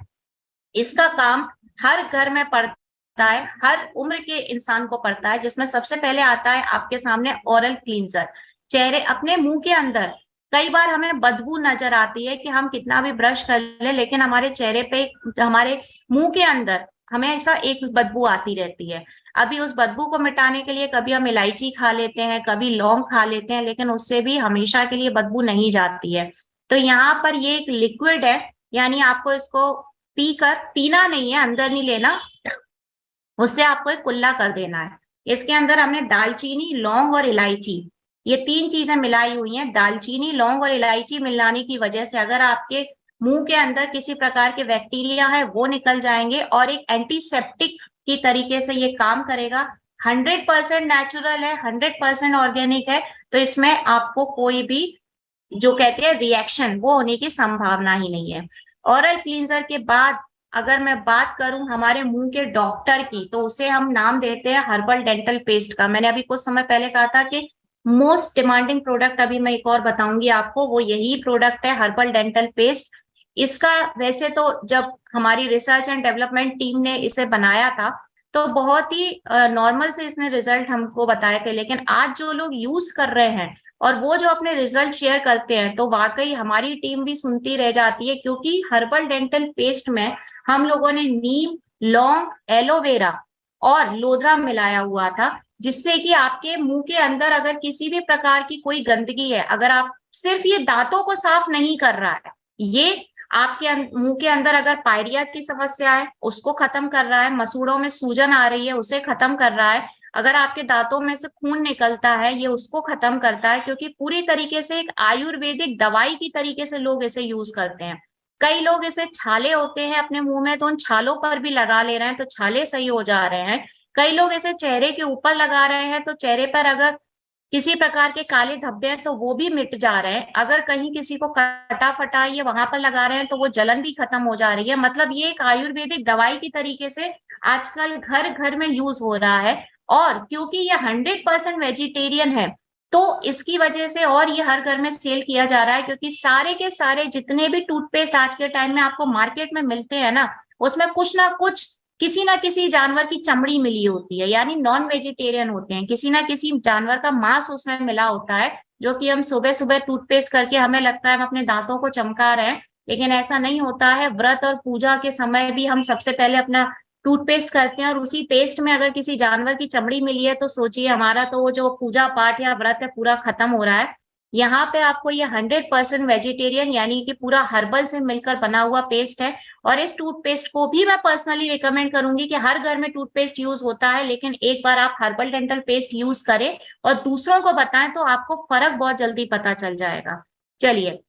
इसका काम हर घर में पड़ता है, हर उम्र के इंसान को पड़ता है, जिसमें सबसे पहले आता है आपके सामने ओरल क्लींजर। चेहरे, अपने मुंह के अंदर कई बार हमें बदबू नजर आती है कि हम कितना भी ब्रश कर ले, लेकिन हमारे चेहरे पे, हमारे मुंह के अंदर हमेशा एक बदबू आती रहती है। अभी उस बदबू को मिटाने के लिए कभी हम इलायची खा लेते हैं, कभी लौंग खा लेते हैं, लेकिन उससे भी हमेशा के लिए बदबू नहीं जाती है। तो यहाँ पर ये एक लिक्विड है, यानी आपको इसको पीकर, पीना नहीं है, अंदर नहीं लेना, उससे आपको एक कुल्ला कर देना है। इसके अंदर हमने दालचीनी, लौंग और इलायची, ये तीन चीजें मिलाई हुई हैं। दालचीनी, लौंग और इलायची मिलाने की वजह से अगर आपके मुंह के अंदर किसी प्रकार के बैक्टीरिया है वो निकल जाएंगे, और एक एंटीसेप्टिक की तरीके से ये काम करेगा। 100% नेचुरल है, 100% ऑर्गेनिक है, तो इसमें आपको कोई भी, जो कहते हैं रिएक्शन, वो होने की संभावना ही नहीं है। ओरल क्लींजर के बाद अगर मैं बात करूं हमारे मुंह के डॉक्टर की, तो उसे हम नाम देते हैं हर्बल डेंटल पेस्ट का। मैंने अभी कुछ समय पहले कहा था कि मोस्ट डिमांडिंग प्रोडक्ट, अभी मैं एक और बताऊंगी आपको, वो यही प्रोडक्ट है, हर्बल डेंटल पेस्ट। इसका वैसे तो जब हमारी रिसर्च एंड डेवलपमेंट टीम ने इसे बनाया था तो बहुत ही नॉर्मल से इसने रिजल्ट हमको बताए थे, लेकिन आज जो लोग यूज कर रहे हैं और वो जो अपने रिजल्ट शेयर करते हैं, तो वाकई हमारी टीम भी सुनती रह जाती है, क्योंकि हर्बल डेंटल पेस्ट में हम लोगों ने नीम, लौंग, एलोवेरा और लोधरा मिलाया हुआ था, जिससे कि आपके मुंह के अंदर अगर किसी भी प्रकार की कोई गंदगी है, अगर आप, सिर्फ ये दांतों को साफ नहीं कर रहा है, ये आपके मुंह के अंदर अगर पायरिया की समस्या है उसको खत्म कर रहा है, मसूड़ों में सूजन आ रही है उसे खत्म कर रहा है, अगर आपके दांतों में से खून निकलता है ये उसको खत्म करता है, क्योंकि पूरी तरीके से एक आयुर्वेदिक दवाई की तरीके से लोग इसे यूज करते हैं। कई लोग इसे, छाले होते हैं अपने मुंह में तो उन छालों पर भी लगा ले रहे हैं तो छाले सही हो जा रहे हैं। कई लोग इसे चेहरे के ऊपर लगा रहे हैं तो चेहरे पर अगर किसी प्रकार के काले धब्बे हैं तो वो भी मिट जा रहे हैं। अगर कहीं किसी को कटा फटा ये वहां पर लगा रहे हैं तो वो जलन भी खत्म हो जा रही है। मतलब ये एक आयुर्वेदिक दवाई की तरीके से आजकल घर घर में यूज हो रहा है। और क्योंकि ये 100% वेजिटेरियन है तो इसकी वजह से और ये हर घर में सेल किया जा रहा है, क्योंकि सारे के सारे जितने भी टूथपेस्ट आज के टाइम में आपको मार्केट में मिलते हैं ना, उसमें कुछ ना कुछ, किसी ना किसी जानवर की चमड़ी मिली होती है, यानी नॉन वेजिटेरियन होते हैं, किसी ना किसी जानवर का मांस उसमें मिला होता है, जो कि हम सुबह सुबह टूथपेस्ट करके हमें लगता है हम अपने दांतों को चमका रहे हैं, लेकिन ऐसा नहीं होता है। व्रत और पूजा के समय भी हम सबसे पहले अपना टूथपेस्ट करते हैं, और उसी पेस्ट में अगर किसी जानवर की चमड़ी मिली है तो सोचिए हमारा तो वो जो पूजा पाठ या व्रत है पूरा खत्म हो रहा है। यहाँ पे आपको ये 100% वेजिटेरियन यानी कि पूरा हर्बल से मिलकर बना हुआ पेस्ट है। और इस टूथपेस्ट को भी मैं पर्सनली रिकमेंड करूंगी कि हर घर में टूथपेस्ट यूज होता है, लेकिन एक बार आप हर्बल डेंटल पेस्ट यूज करें और दूसरों को बताएं तो आपको फर्क बहुत जल्दी पता चल जाएगा। चलिए,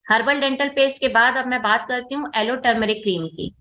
हर्बल डेंटल पेस्ट के बाद अब मैं बात करती हूँ एलो टर्मरिक क्रीम की।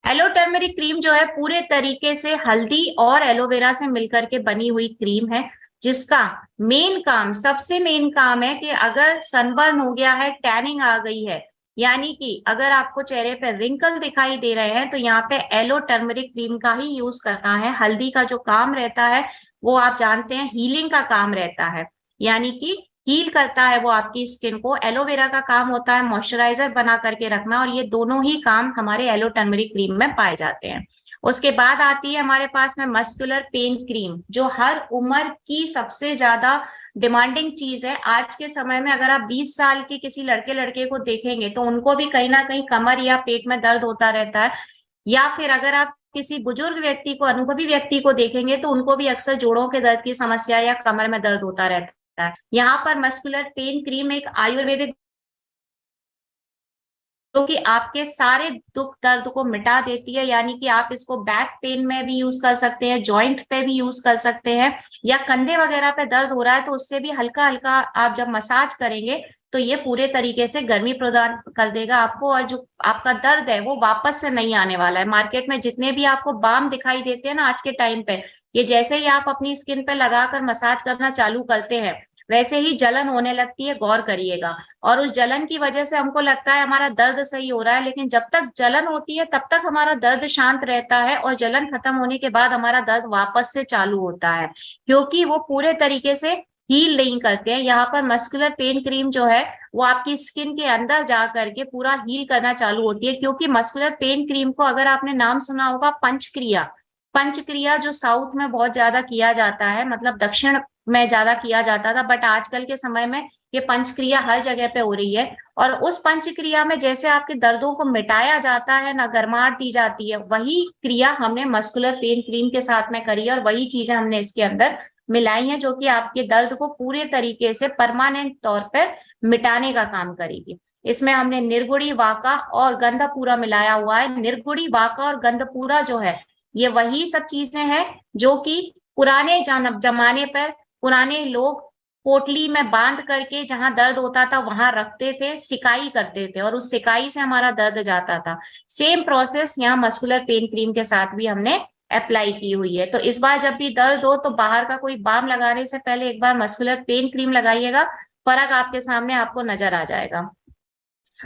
एलो टर्मरिक क्रीम जो है पूरे तरीके से हल्दी और एलोवेरा से मिलकर के बनी हुई क्रीम है, जिसका मेन काम, सबसे मेन काम है कि अगर सनबर्न हो गया है, टैनिंग आ गई है, यानी कि अगर आपको चेहरे पे रिंकल दिखाई दे रहे हैं, तो यहाँ पे एलो टर्मरिक क्रीम का ही यूज करना है। हल्दी का जो काम रहता है वो आप जानते हैं हीलिंग का काम रहता है, यानी कि हील करता है वो आपकी स्किन को। एलोवेरा का काम होता है मॉइस्चराइजर बना करके रखना, और ये दोनों ही काम हमारे एलो टर्मरिक क्रीम में पाए जाते हैं। उसके बाद आती है हमारे पास में मस्कुलर पेन क्रीम, जो हर उम्र की सबसे ज्यादा डिमांडिंग चीज है। आज के समय में अगर आप 20 साल के किसी लड़के लड़के को देखेंगे तो उनको भी कहीं ना कहीं कमर या पेट में दर्द होता रहता है, या फिर अगर आप किसी बुजुर्ग व्यक्ति को, अनुभवी व्यक्ति को देखेंगे तो उनको भी अक्सर जोड़ों के दर्द की समस्या या कमर में दर्द होता रहता है। यहाँ पर मस्कुलर पेन क्रीम एक आयुर्वेदिक, जो कि आपके सारे दुख दर्द को मिटा देती है। यानी कि आप इसको बैक पेन में भी यूज कर सकते हैं, जॉइंट पे भी यूज कर सकते हैं, या कंधे वगैरह पे दर्द हो रहा है तो उससे भी हल्का हल्का आप जब मसाज करेंगे तो ये पूरे तरीके से गर्मी प्रदान कर देगा आपको, और जो आपका दर्द है वो वापस से नहीं आने वाला है। मार्केट में जितने भी आपको बाम दिखाई देते हैं ना आज के टाइम पे, ये जैसे ही आप अपनी स्किन पे लगाकर मसाज करना चालू करते हैं वैसे ही जलन होने लगती है, गौर करिएगा। और उस जलन की वजह से हमको लगता है हमारा दर्द सही हो रहा है, लेकिन जब तक जलन होती है तब तक हमारा दर्द शांत रहता है, और जलन खत्म होने के बाद हमारा दर्द वापस से चालू होता है, क्योंकि वो पूरे तरीके से हील नहीं करते हैं। यहाँ पर मस्कुलर पेन क्रीम जो है वो आपकी स्किन के अंदर जा करके पूरा हील करना चालू होती है। क्योंकि मस्कुलर पेन क्रीम को अगर आपने नाम सुना होगा पंचक्रिया, पंचक्रिया जो साउथ में बहुत ज्यादा किया जाता है, मतलब दक्षिण में ज्यादा किया जाता था, बट आजकल के समय में ये पंचक्रिया हर जगह पे हो रही है। और उस पंचक्रिया में जैसे आपके दर्दों को मिटाया जाता है ना, गर्माहट दी जाती है, वही क्रिया हमने मस्कुलर पेन क्रीम के साथ में करी है, और वही चीजें हमने इसके अंदर मिलाई हैं जो कि आपके दर्द को पूरे तरीके से परमानेंट तौर पर मिटाने का काम करेगी। इसमें हमने निर्गुड़ी, वाका और गंधपूरा मिलाया हुआ है। निर्गुड़ी, वाका और गंधपूरा जो है ये वही सब चीजें हैं जो कि पुराने जमाने पर पुराने लोग पोटली में बांध करके जहां दर्द होता था वहां रखते थे, सिकाई करते थे, और उस सिकाई से हमारा दर्द जाता था। सेम प्रोसेस यहाँ मस्कुलर पेन क्रीम के साथ भी हमने अप्लाई की हुई है। तो इस बार जब भी दर्द हो तो बाहर का कोई बाम लगाने से पहले एक बार मस्कुलर पेन क्रीम लगाइएगा, फर्क आपके सामने आपको नजर आ जाएगा।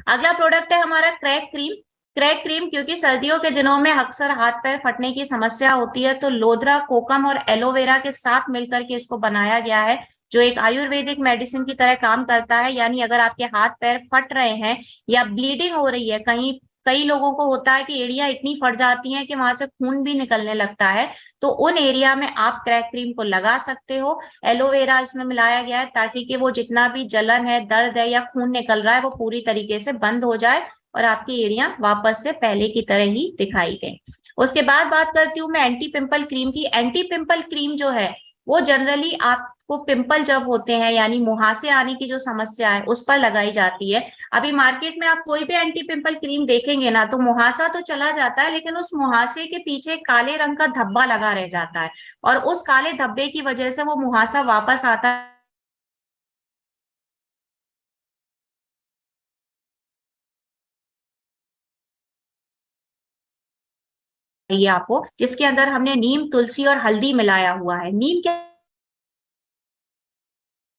अगला प्रोडक्ट है हमारा क्रैक क्रीम। क्रैक क्रीम, क्योंकि सर्दियों के दिनों में अक्सर हाथ पैर फटने की समस्या होती है, तो लोदरा, कोकम और एलोवेरा के साथ मिलकर के इसको बनाया गया है, जो एक आयुर्वेदिक मेडिसिन की तरह काम करता है। यानी अगर आपके हाथ पैर फट रहे हैं या ब्लीडिंग हो रही है कहीं, कई लोगों को होता है कि एड़ियां इतनी फट जाती हैं कि वहां से खून भी निकलने लगता है, तो उन एरिया में आप क्रैक क्रीम को लगा सकते हो। एलोवेरा इसमें मिलाया गया है ताकि कि वो जितना भी जलन है, दर्द है या खून निकल रहा है वो पूरी तरीके से बंद हो जाए और आपकी एड़ियां वापस से पहले की तरह ही दिखाई दें। उसके बाद बात करती हूँ मैं एंटी पिंपल क्रीम की। एंटी पिंपल क्रीम जो है वो जनरली आपको पिंपल जब होते हैं, यानी मुहासे आने की जो समस्या है, उस पर लगाई जाती है। अभी मार्केट में आप कोई भी एंटी पिंपल क्रीम देखेंगे ना तो मुहासा तो चला जाता है, लेकिन उस मुहासे के पीछे काले रंग का धब्बा लगा रह जाता है, और उस काले धब्बे की वजह से वो मुहासा वापस आता है। ये आपको, जिसके अंदर हमने नीम, तुलसी और हल्दी मिलाया हुआ है। नीम क्या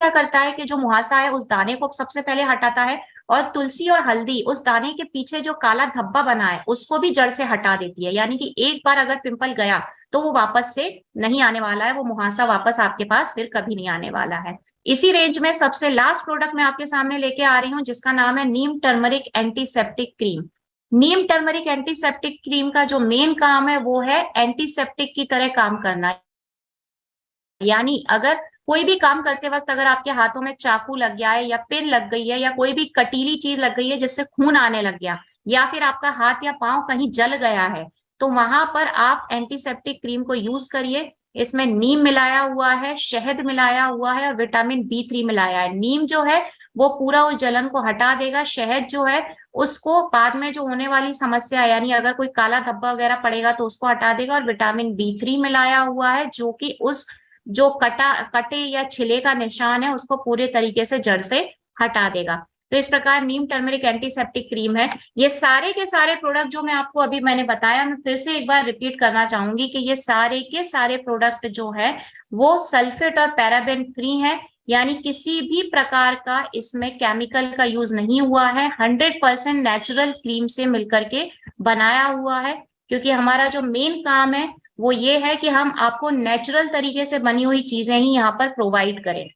क्या करता है कि जो मुहासा है उस दाने को सबसे पहले हटाता है, और तुलसी और हल्दी उस दाने के पीछे जो काला धब्बा बना है उसको भी जड़ से हटा देती है। यानी कि एक बार अगर पिंपल गया तो वो वापस से नहीं आने वाला है, वो मुहासा वापस आपके पास फिर कभी नहीं आने वाला है। इसी रेंज में सबसे लास्ट प्रोडक्ट मैं आपके सामने लेके आ रही हूँ, जिसका नाम है नीम टर्मरिक एंटीसेप्टिक क्रीम। नीम टर्मरिक एंटीसेप्टिक क्रीम का जो मेन काम है वो है एंटीसेप्टिक की तरह काम करना। यानी अगर कोई भी काम करते वक्त अगर आपके हाथों में चाकू लग गया है, या पिन लग गई है, या कोई भी कटीली चीज लग गई है जिससे खून आने लग गया, या फिर आपका हाथ या पांव कहीं जल गया है, तो वहां पर आप एंटीसेप्टिक क्रीम को यूज करिए। इसमें नीम मिलाया हुआ है, शहद मिलाया हुआ है, और विटामिन B3 मिलाया है। नीम जो है वो पूरा उस जलन को हटा देगा। शहद जो है उसको बाद में जो होने वाली समस्या, यानी अगर कोई काला धब्बा वगैरह पड़ेगा तो उसको हटा देगा। और विटामिन B3 मिलाया हुआ है जो कि उस जो कटे या छिले का निशान है उसको पूरे तरीके से जड़ से हटा देगा। तो इस प्रकार नीम टर्मरिक एंटीसेप्टिक क्रीम है। ये सारे के सारे प्रोडक्ट जो मैं आपको अभी मैंने बताया, मैं फिर से एक बार रिपीट करना चाहूंगी कि ये सारे के सारे प्रोडक्ट जो है वो सल्फेट और पैराबेन फ्री है, यानी किसी भी प्रकार का इसमें केमिकल का यूज नहीं हुआ है। 100% नेचुरल क्रीम से मिलकर के बनाया हुआ है, क्योंकि हमारा जो मेन काम है वो ये है कि हम आपको नेचुरल तरीके से बनी हुई चीजें ही यहाँ पर प्रोवाइड करें।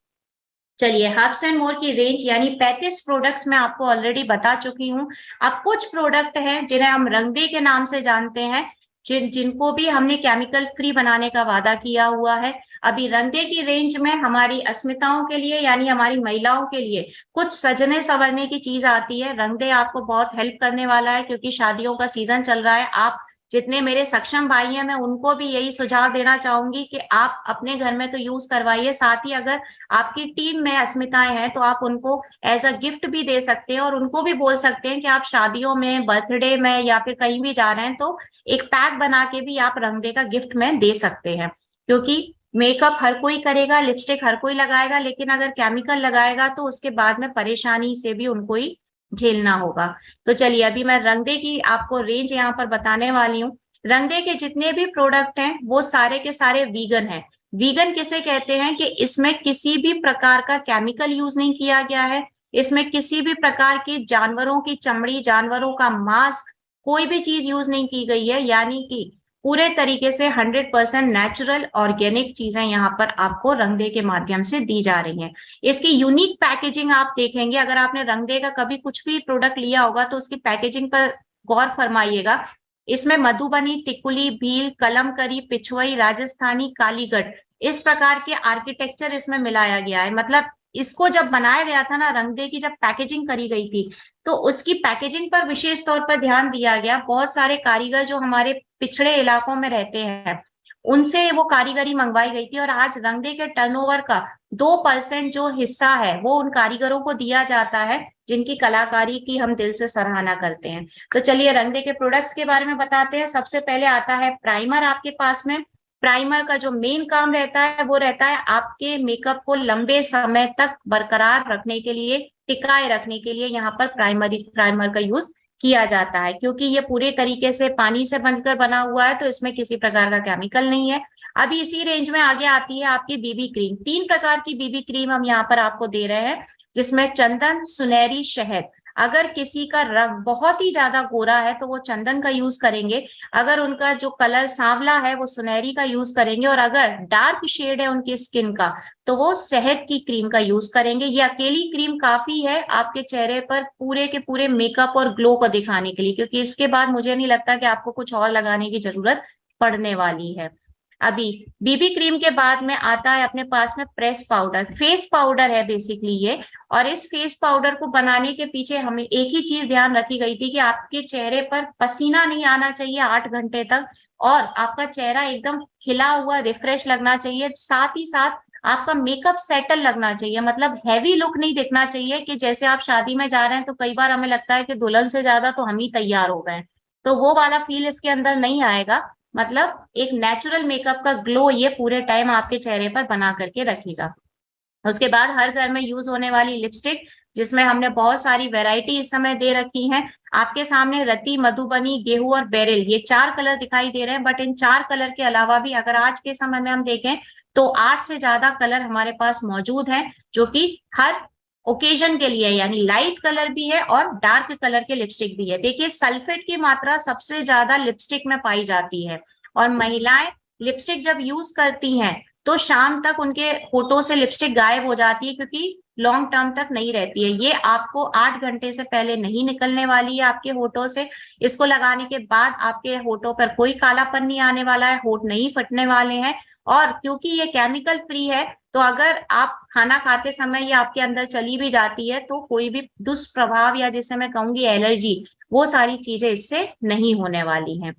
चलिए, हब्स एंड मोर की रेंज यानी 35 प्रोडक्ट्स मैं आपको ऑलरेडी बता चुकी हूँ। अब कुछ प्रोडक्ट हैं जिन्हें हम रंगदे के नाम से जानते हैं, जिनको भी हमने केमिकल फ्री बनाने का वादा किया हुआ है। अभी रंगदे की रेंज में हमारी अस्मिताओं के लिए यानी हमारी महिलाओं के लिए कुछ सजने संवरने की चीज आती है। रंगदे आपको बहुत हेल्प करने वाला है, क्योंकि शादियों का सीजन चल रहा है। आप जितने मेरे सक्षम भाई हैं, मैं उनको भी यही सुझाव देना चाहूंगी कि आप अपने घर में तो यूज करवाइए, साथ ही अगर आपकी टीम में अस्मिताएं हैं तो आप उनको एज अ गिफ्ट भी दे सकते हैं, और उनको भी बोल सकते हैं कि आप शादियों में, बर्थडे में या फिर कहीं भी जा रहे हैं तो एक पैक बना के भी आप रंगदे का गिफ्ट में दे सकते हैं। क्योंकि मेकअप हर कोई करेगा, लिपस्टिक हर कोई लगाएगा, लेकिन अगर केमिकल लगाएगा तो उसके बाद में परेशानी से भी उनको ही झेलना होगा। तो चलिए, अभी मैं रंगदे की आपको रेंज यहाँ पर बताने वाली हूँ। रंगदे के जितने भी प्रोडक्ट हैं वो सारे के सारे वीगन हैं। वीगन किसे कहते हैं कि इसमें किसी भी प्रकार का केमिकल यूज नहीं किया गया है, इसमें किसी भी प्रकार की जानवरों की चमड़ी, जानवरों का मांस, कोई भी चीज यूज नहीं की गई है। यानी कि पूरे तरीके से 100% नेचुरल ऑर्गेनिक चीजें यहाँ पर आपको रंगदे के माध्यम से दी जा रही हैं। इसकी यूनिक पैकेजिंग आप देखेंगे, अगर आपने रंगदे का कभी कुछ भी प्रोडक्ट लिया होगा तो उसकी पैकेजिंग पर गौर फरमाइएगा। इसमें मधुबनी, टिकुली, भील, कलमकरी, पिछवई, राजस्थानी, कालीगढ़, इस प्रकार के आर्किटेक्चर इसमें मिलाया गया है। मतलब इसको जब बनाया गया था ना, रंगदे की जब पैकेजिंग करी गई थी, तो उसकी पैकेजिंग पर विशेष तौर पर ध्यान दिया गया। बहुत सारे कारीगर जो हमारे पिछड़े इलाकों में रहते हैं, उनसे वो कारीगरी मंगवाई गई थी, और आज रंगदे के टर्नओवर का 2% जो हिस्सा है वो उन कारीगरों को दिया जाता है, जिनकी कलाकारी की हम दिल से सराहना करते हैं। तो चलिए, रंगदे के प्रोडक्ट्स के बारे में बताते हैं। सबसे पहले आता है प्राइमर आपके पास में। प्राइमर का जो मेन काम रहता है वो रहता है आपके मेकअप को लंबे समय तक बरकरार रखने के लिए, टिकाए रखने के लिए यहाँ पर प्राइमर का यूज किया जाता है। क्योंकि ये पूरे तरीके से पानी से बनकर बना हुआ है, तो इसमें किसी प्रकार का केमिकल नहीं है। अभी इसी रेंज में आगे आती है आपकी बीबी क्रीम। 3 प्रकार की बीबी क्रीम हम यहाँ पर आपको दे रहे हैं, जिसमें चंदन, सुनहरी, शहद। अगर किसी का रंग बहुत ही ज्यादा गोरा है तो वो चंदन का यूज करेंगे, अगर उनका जो कलर सांवला है वो सुनहरी का यूज करेंगे, और अगर डार्क शेड है उनकी स्किन का तो वो शहद की क्रीम का यूज करेंगे। ये अकेली क्रीम काफी है आपके चेहरे पर पूरे के पूरे मेकअप और ग्लो को दिखाने के लिए, क्योंकि इसके बाद मुझे नहीं लगता कि आपको कुछ और लगाने की जरूरत पड़ने वाली है। अभी बीबी क्रीम के बाद में आता है अपने पास में प्रेस पाउडर। फेस पाउडर है बेसिकली ये, और इस फेस पाउडर को बनाने के पीछे हमें एक ही चीज ध्यान रखी गई थी कि आपके चेहरे पर पसीना नहीं आना चाहिए 8 घंटे तक, और आपका चेहरा एकदम खिला हुआ, रिफ्रेश लगना चाहिए। साथ ही साथ आपका मेकअप सेटल लगना चाहिए, मतलब हैवी लुक नहीं दिखना चाहिए कि जैसे आप शादी में जा रहे हैं तो कई बार हमें लगता है कि दुल्हन से ज्यादा तो हम ही तैयार हो गए, तो वो वाला फील इसके अंदर नहीं आएगा। मतलब एक नेचुरल मेकअप का ग्लो ये पूरे टाइम आपके चेहरे पर बना करके रखेगा। उसके बाद हर घर में यूज होने वाली लिपस्टिक, जिसमें हमने बहुत सारी वैरायटी इस समय दे रखी है आपके सामने। रति, मधुबनी, गेहूं और बेरिल, ये 4 कलर दिखाई दे रहे हैं, बट इन 4 कलर के अलावा भी अगर आज के समय में हम देखें तो 8 से ज्यादा कलर हमारे पास मौजूद हैं, जो कि हर ओकेजन के लिए, यानी लाइट कलर भी है और डार्क कलर के लिपस्टिक भी है। देखिए, सल्फेट की मात्रा सबसे ज्यादा लिपस्टिक में पाई जाती है, और महिलाएं लिपस्टिक जब यूज करती हैं तो शाम तक उनके होठों से लिपस्टिक गायब हो जाती है, क्योंकि लॉन्ग टर्म तक नहीं रहती है। ये आपको 8 घंटे से पहले नहीं निकलने वाली है आपके होठों से। इसको लगाने के बाद आपके होठों पर कोई कालापन नहीं आने वाला है, होठ नहीं फटने वाले हैं। और क्योंकि ये केमिकल फ्री है, तो अगर आप खाना खाते समय ये आपके अंदर चली भी जाती है तो कोई भी दुष्प्रभाव, या जिसे मैं कहूंगी एलर्जी, वो सारी चीजें इससे नहीं होने वाली हैं।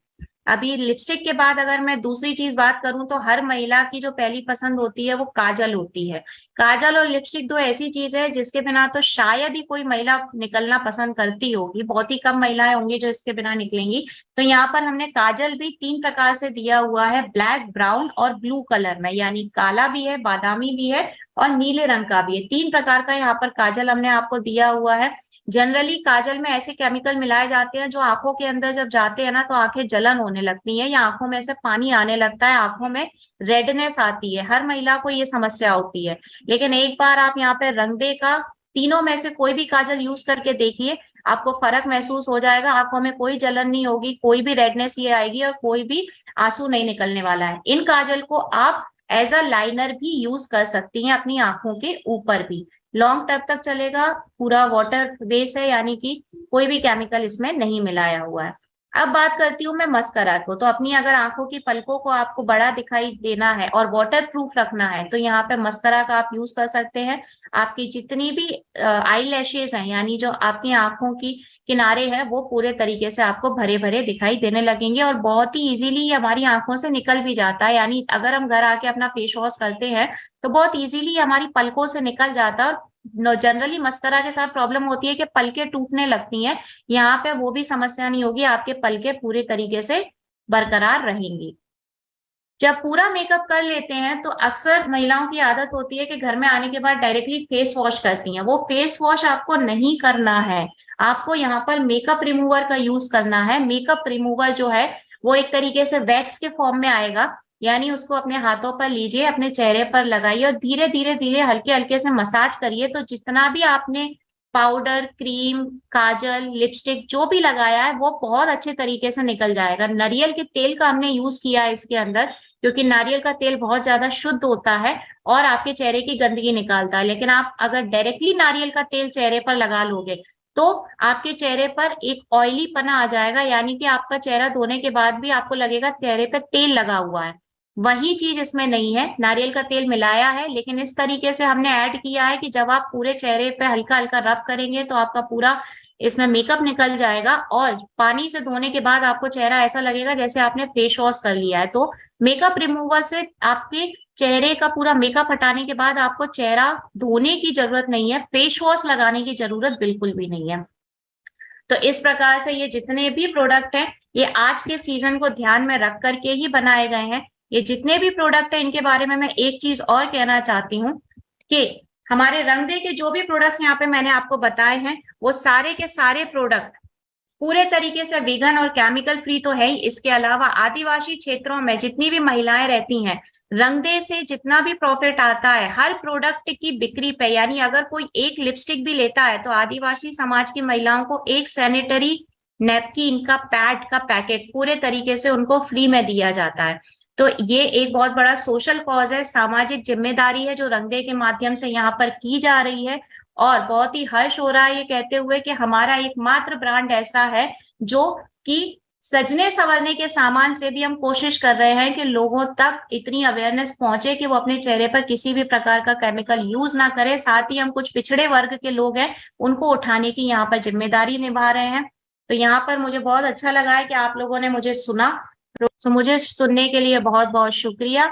अभी लिपस्टिक के बाद अगर मैं दूसरी चीज बात करूं तो हर महिला की जो पहली पसंद होती है वो काजल होती है। काजल और लिपस्टिक दो ऐसी चीज है जिसके बिना तो शायद ही कोई महिला निकलना पसंद करती होगी, बहुत ही कम महिलाएं होंगी जो इसके बिना निकलेंगी। तो यहाँ पर हमने काजल भी 3 प्रकार से दिया हुआ है, ब्लैक, ब्राउन और ब्लू कलर में, यानी काला भी है, बादामी भी है और नीले रंग का भी है। 3 प्रकार का यहाँ पर काजल हमने आपको दिया हुआ है। जनरली काजल में ऐसे केमिकल मिलाए जाते हैं जो आंखों के अंदर जब जाते हैं ना तो आंखें जलन होने लगती हैं, या आंखों में से पानी आने लगता है, आंखों में रेडनेस आती है। हर महिला को ये समस्या होती है। लेकिन एक बार आप यहाँ पे रंगदे का तीनों में से कोई भी काजल यूज करके देखिए, आपको फर्क महसूस हो जाएगा। आंखों में कोई जलन नहीं होगी, कोई भी रेडनेस ये आएगी और कोई भी आंसू नहीं निकलने वाला है। इन काजल को आप एज अ लाइनर भी यूज कर सकती हैं अपनी आंखों के ऊपर भी। लॉन्ग टर्म तक चलेगा, पूरा वाटर बेस है, यानी कि कोई भी केमिकल इसमें नहीं मिलाया हुआ है। अब बात करती हूँ मैं मस्करा को। तो अपनी अगर आंखों की पलकों को आपको बड़ा दिखाई देना है और वाटर प्रूफ रखना है तो यहाँ पे मस्करा का आप यूज कर सकते हैं। आपकी जितनी भी आई लैशेज हैं, यानी जो आपकी आंखों की किनारे हैं, वो पूरे तरीके से आपको भरे भरे दिखाई देने लगेंगे और बहुत ही इजीली ये हमारी आंखों से निकल भी जाता है। यानी अगर हम घर आके अपना फेस वॉश करते हैं तो बहुत इजीली हमारी पलकों से निकल जाता है। और जनरली मस्करा के साथ प्रॉब्लम होती है कि पलकें टूटने लगती हैं, यहाँ पे वो भी समस्या नहीं होगी, आपके पलकें पूरे तरीके से बरकरार रहेंगी। जब पूरा मेकअप कर लेते हैं तो अक्सर महिलाओं की आदत होती है कि घर में आने के बाद डायरेक्टली फेस वॉश करती हैं। वो फेस वॉश आपको नहीं करना है, आपको यहाँ पर मेकअप रिमूवर का यूज करना है। मेकअप रिमूवर जो है वो एक तरीके से वैक्स के फॉर्म में आएगा, यानी उसको अपने हाथों पर लीजिए, अपने चेहरे पर लगाइए और धीरे धीरे धीरे हल्के हल्के से मसाज करिए। तो जितना भी आपने पाउडर, क्रीम, काजल, लिपस्टिक जो भी लगाया है वो बहुत अच्छे तरीके से निकल जाएगा। नारियल के तेल का हमने यूज किया है इसके अंदर, क्योंकि नारियल का तेल बहुत ज्यादा शुद्ध होता है और आपके चेहरे की गंदगी निकालता है। लेकिन आप अगर डायरेक्टली नारियल का तेल चेहरे पर लगा लोगे तो आपके चेहरे पर एक ऑयली पना आ जाएगा, यानी कि आपका चेहरा धोने के बाद भी आपको लगेगा चेहरे पे तेल लगा हुआ है। वही चीज इसमें नहीं है, नारियल का तेल मिलाया है लेकिन इस तरीके से हमने ऐड किया है कि जब आप पूरे चेहरे पे हल्का हल्का रब करेंगे तो आपका पूरा इसमें मेकअप निकल जाएगा और पानी से धोने के बाद आपको चेहरा ऐसा लगेगा जैसे आपने फेस वॉश कर लिया है। तो मेकअप रिमूवर से आपके चेहरे का पूरा मेकअप हटाने के बाद आपको चेहरा धोने की जरूरत नहीं है, फेस वॉश लगाने की जरूरत बिल्कुल भी नहीं है। तो इस प्रकार से ये जितने भी प्रोडक्ट हैं ये आज के सीजन को ध्यान में रख करके ही बनाए गए हैं। ये जितने भी प्रोडक्ट हैं इनके बारे में मैं एक चीज और कहना चाहती हूँ कि हमारे रंगदे के जो भी प्रोडक्ट्स यहाँ पे मैंने आपको बताए हैं वो सारे के सारे प्रोडक्ट पूरे तरीके से वीगन और केमिकल फ्री तो है ही। इसके अलावा आदिवासी क्षेत्रों में जितनी भी महिलाएं रहती हैं, रंगदे से जितना भी प्रॉफिट आता है हर प्रोडक्ट की बिक्री पे, यानी अगर कोई एक लिपस्टिक भी लेता है तो आदिवासी समाज की महिलाओं को एक सैनिटरी नैपकिन का पैड का पैकेट पूरे तरीके से उनको फ्री में दिया जाता है। तो ये एक बहुत बड़ा सोशल कॉज है, सामाजिक जिम्मेदारी है जो रंगदे के माध्यम से यहाँ पर की जा रही है। और बहुत ही हर्ष हो रहा है ये कहते हुए कि हमारा एकमात्र ब्रांड ऐसा है जो कि सजने संवरने के सामान से भी हम कोशिश कर रहे हैं कि लोगों तक इतनी अवेयरनेस पहुंचे कि वो अपने चेहरे पर किसी भी प्रकार का केमिकल यूज ना करें। साथ ही हम कुछ पिछड़े वर्ग के लोग हैं उनको उठाने की यहाँ पर जिम्मेदारी निभा रहे हैं। तो यहाँ पर मुझे बहुत अच्छा लगा है कि आप लोगों ने मुझे सुना। तो मुझे सुनने के लिए बहुत बहुत शुक्रिया।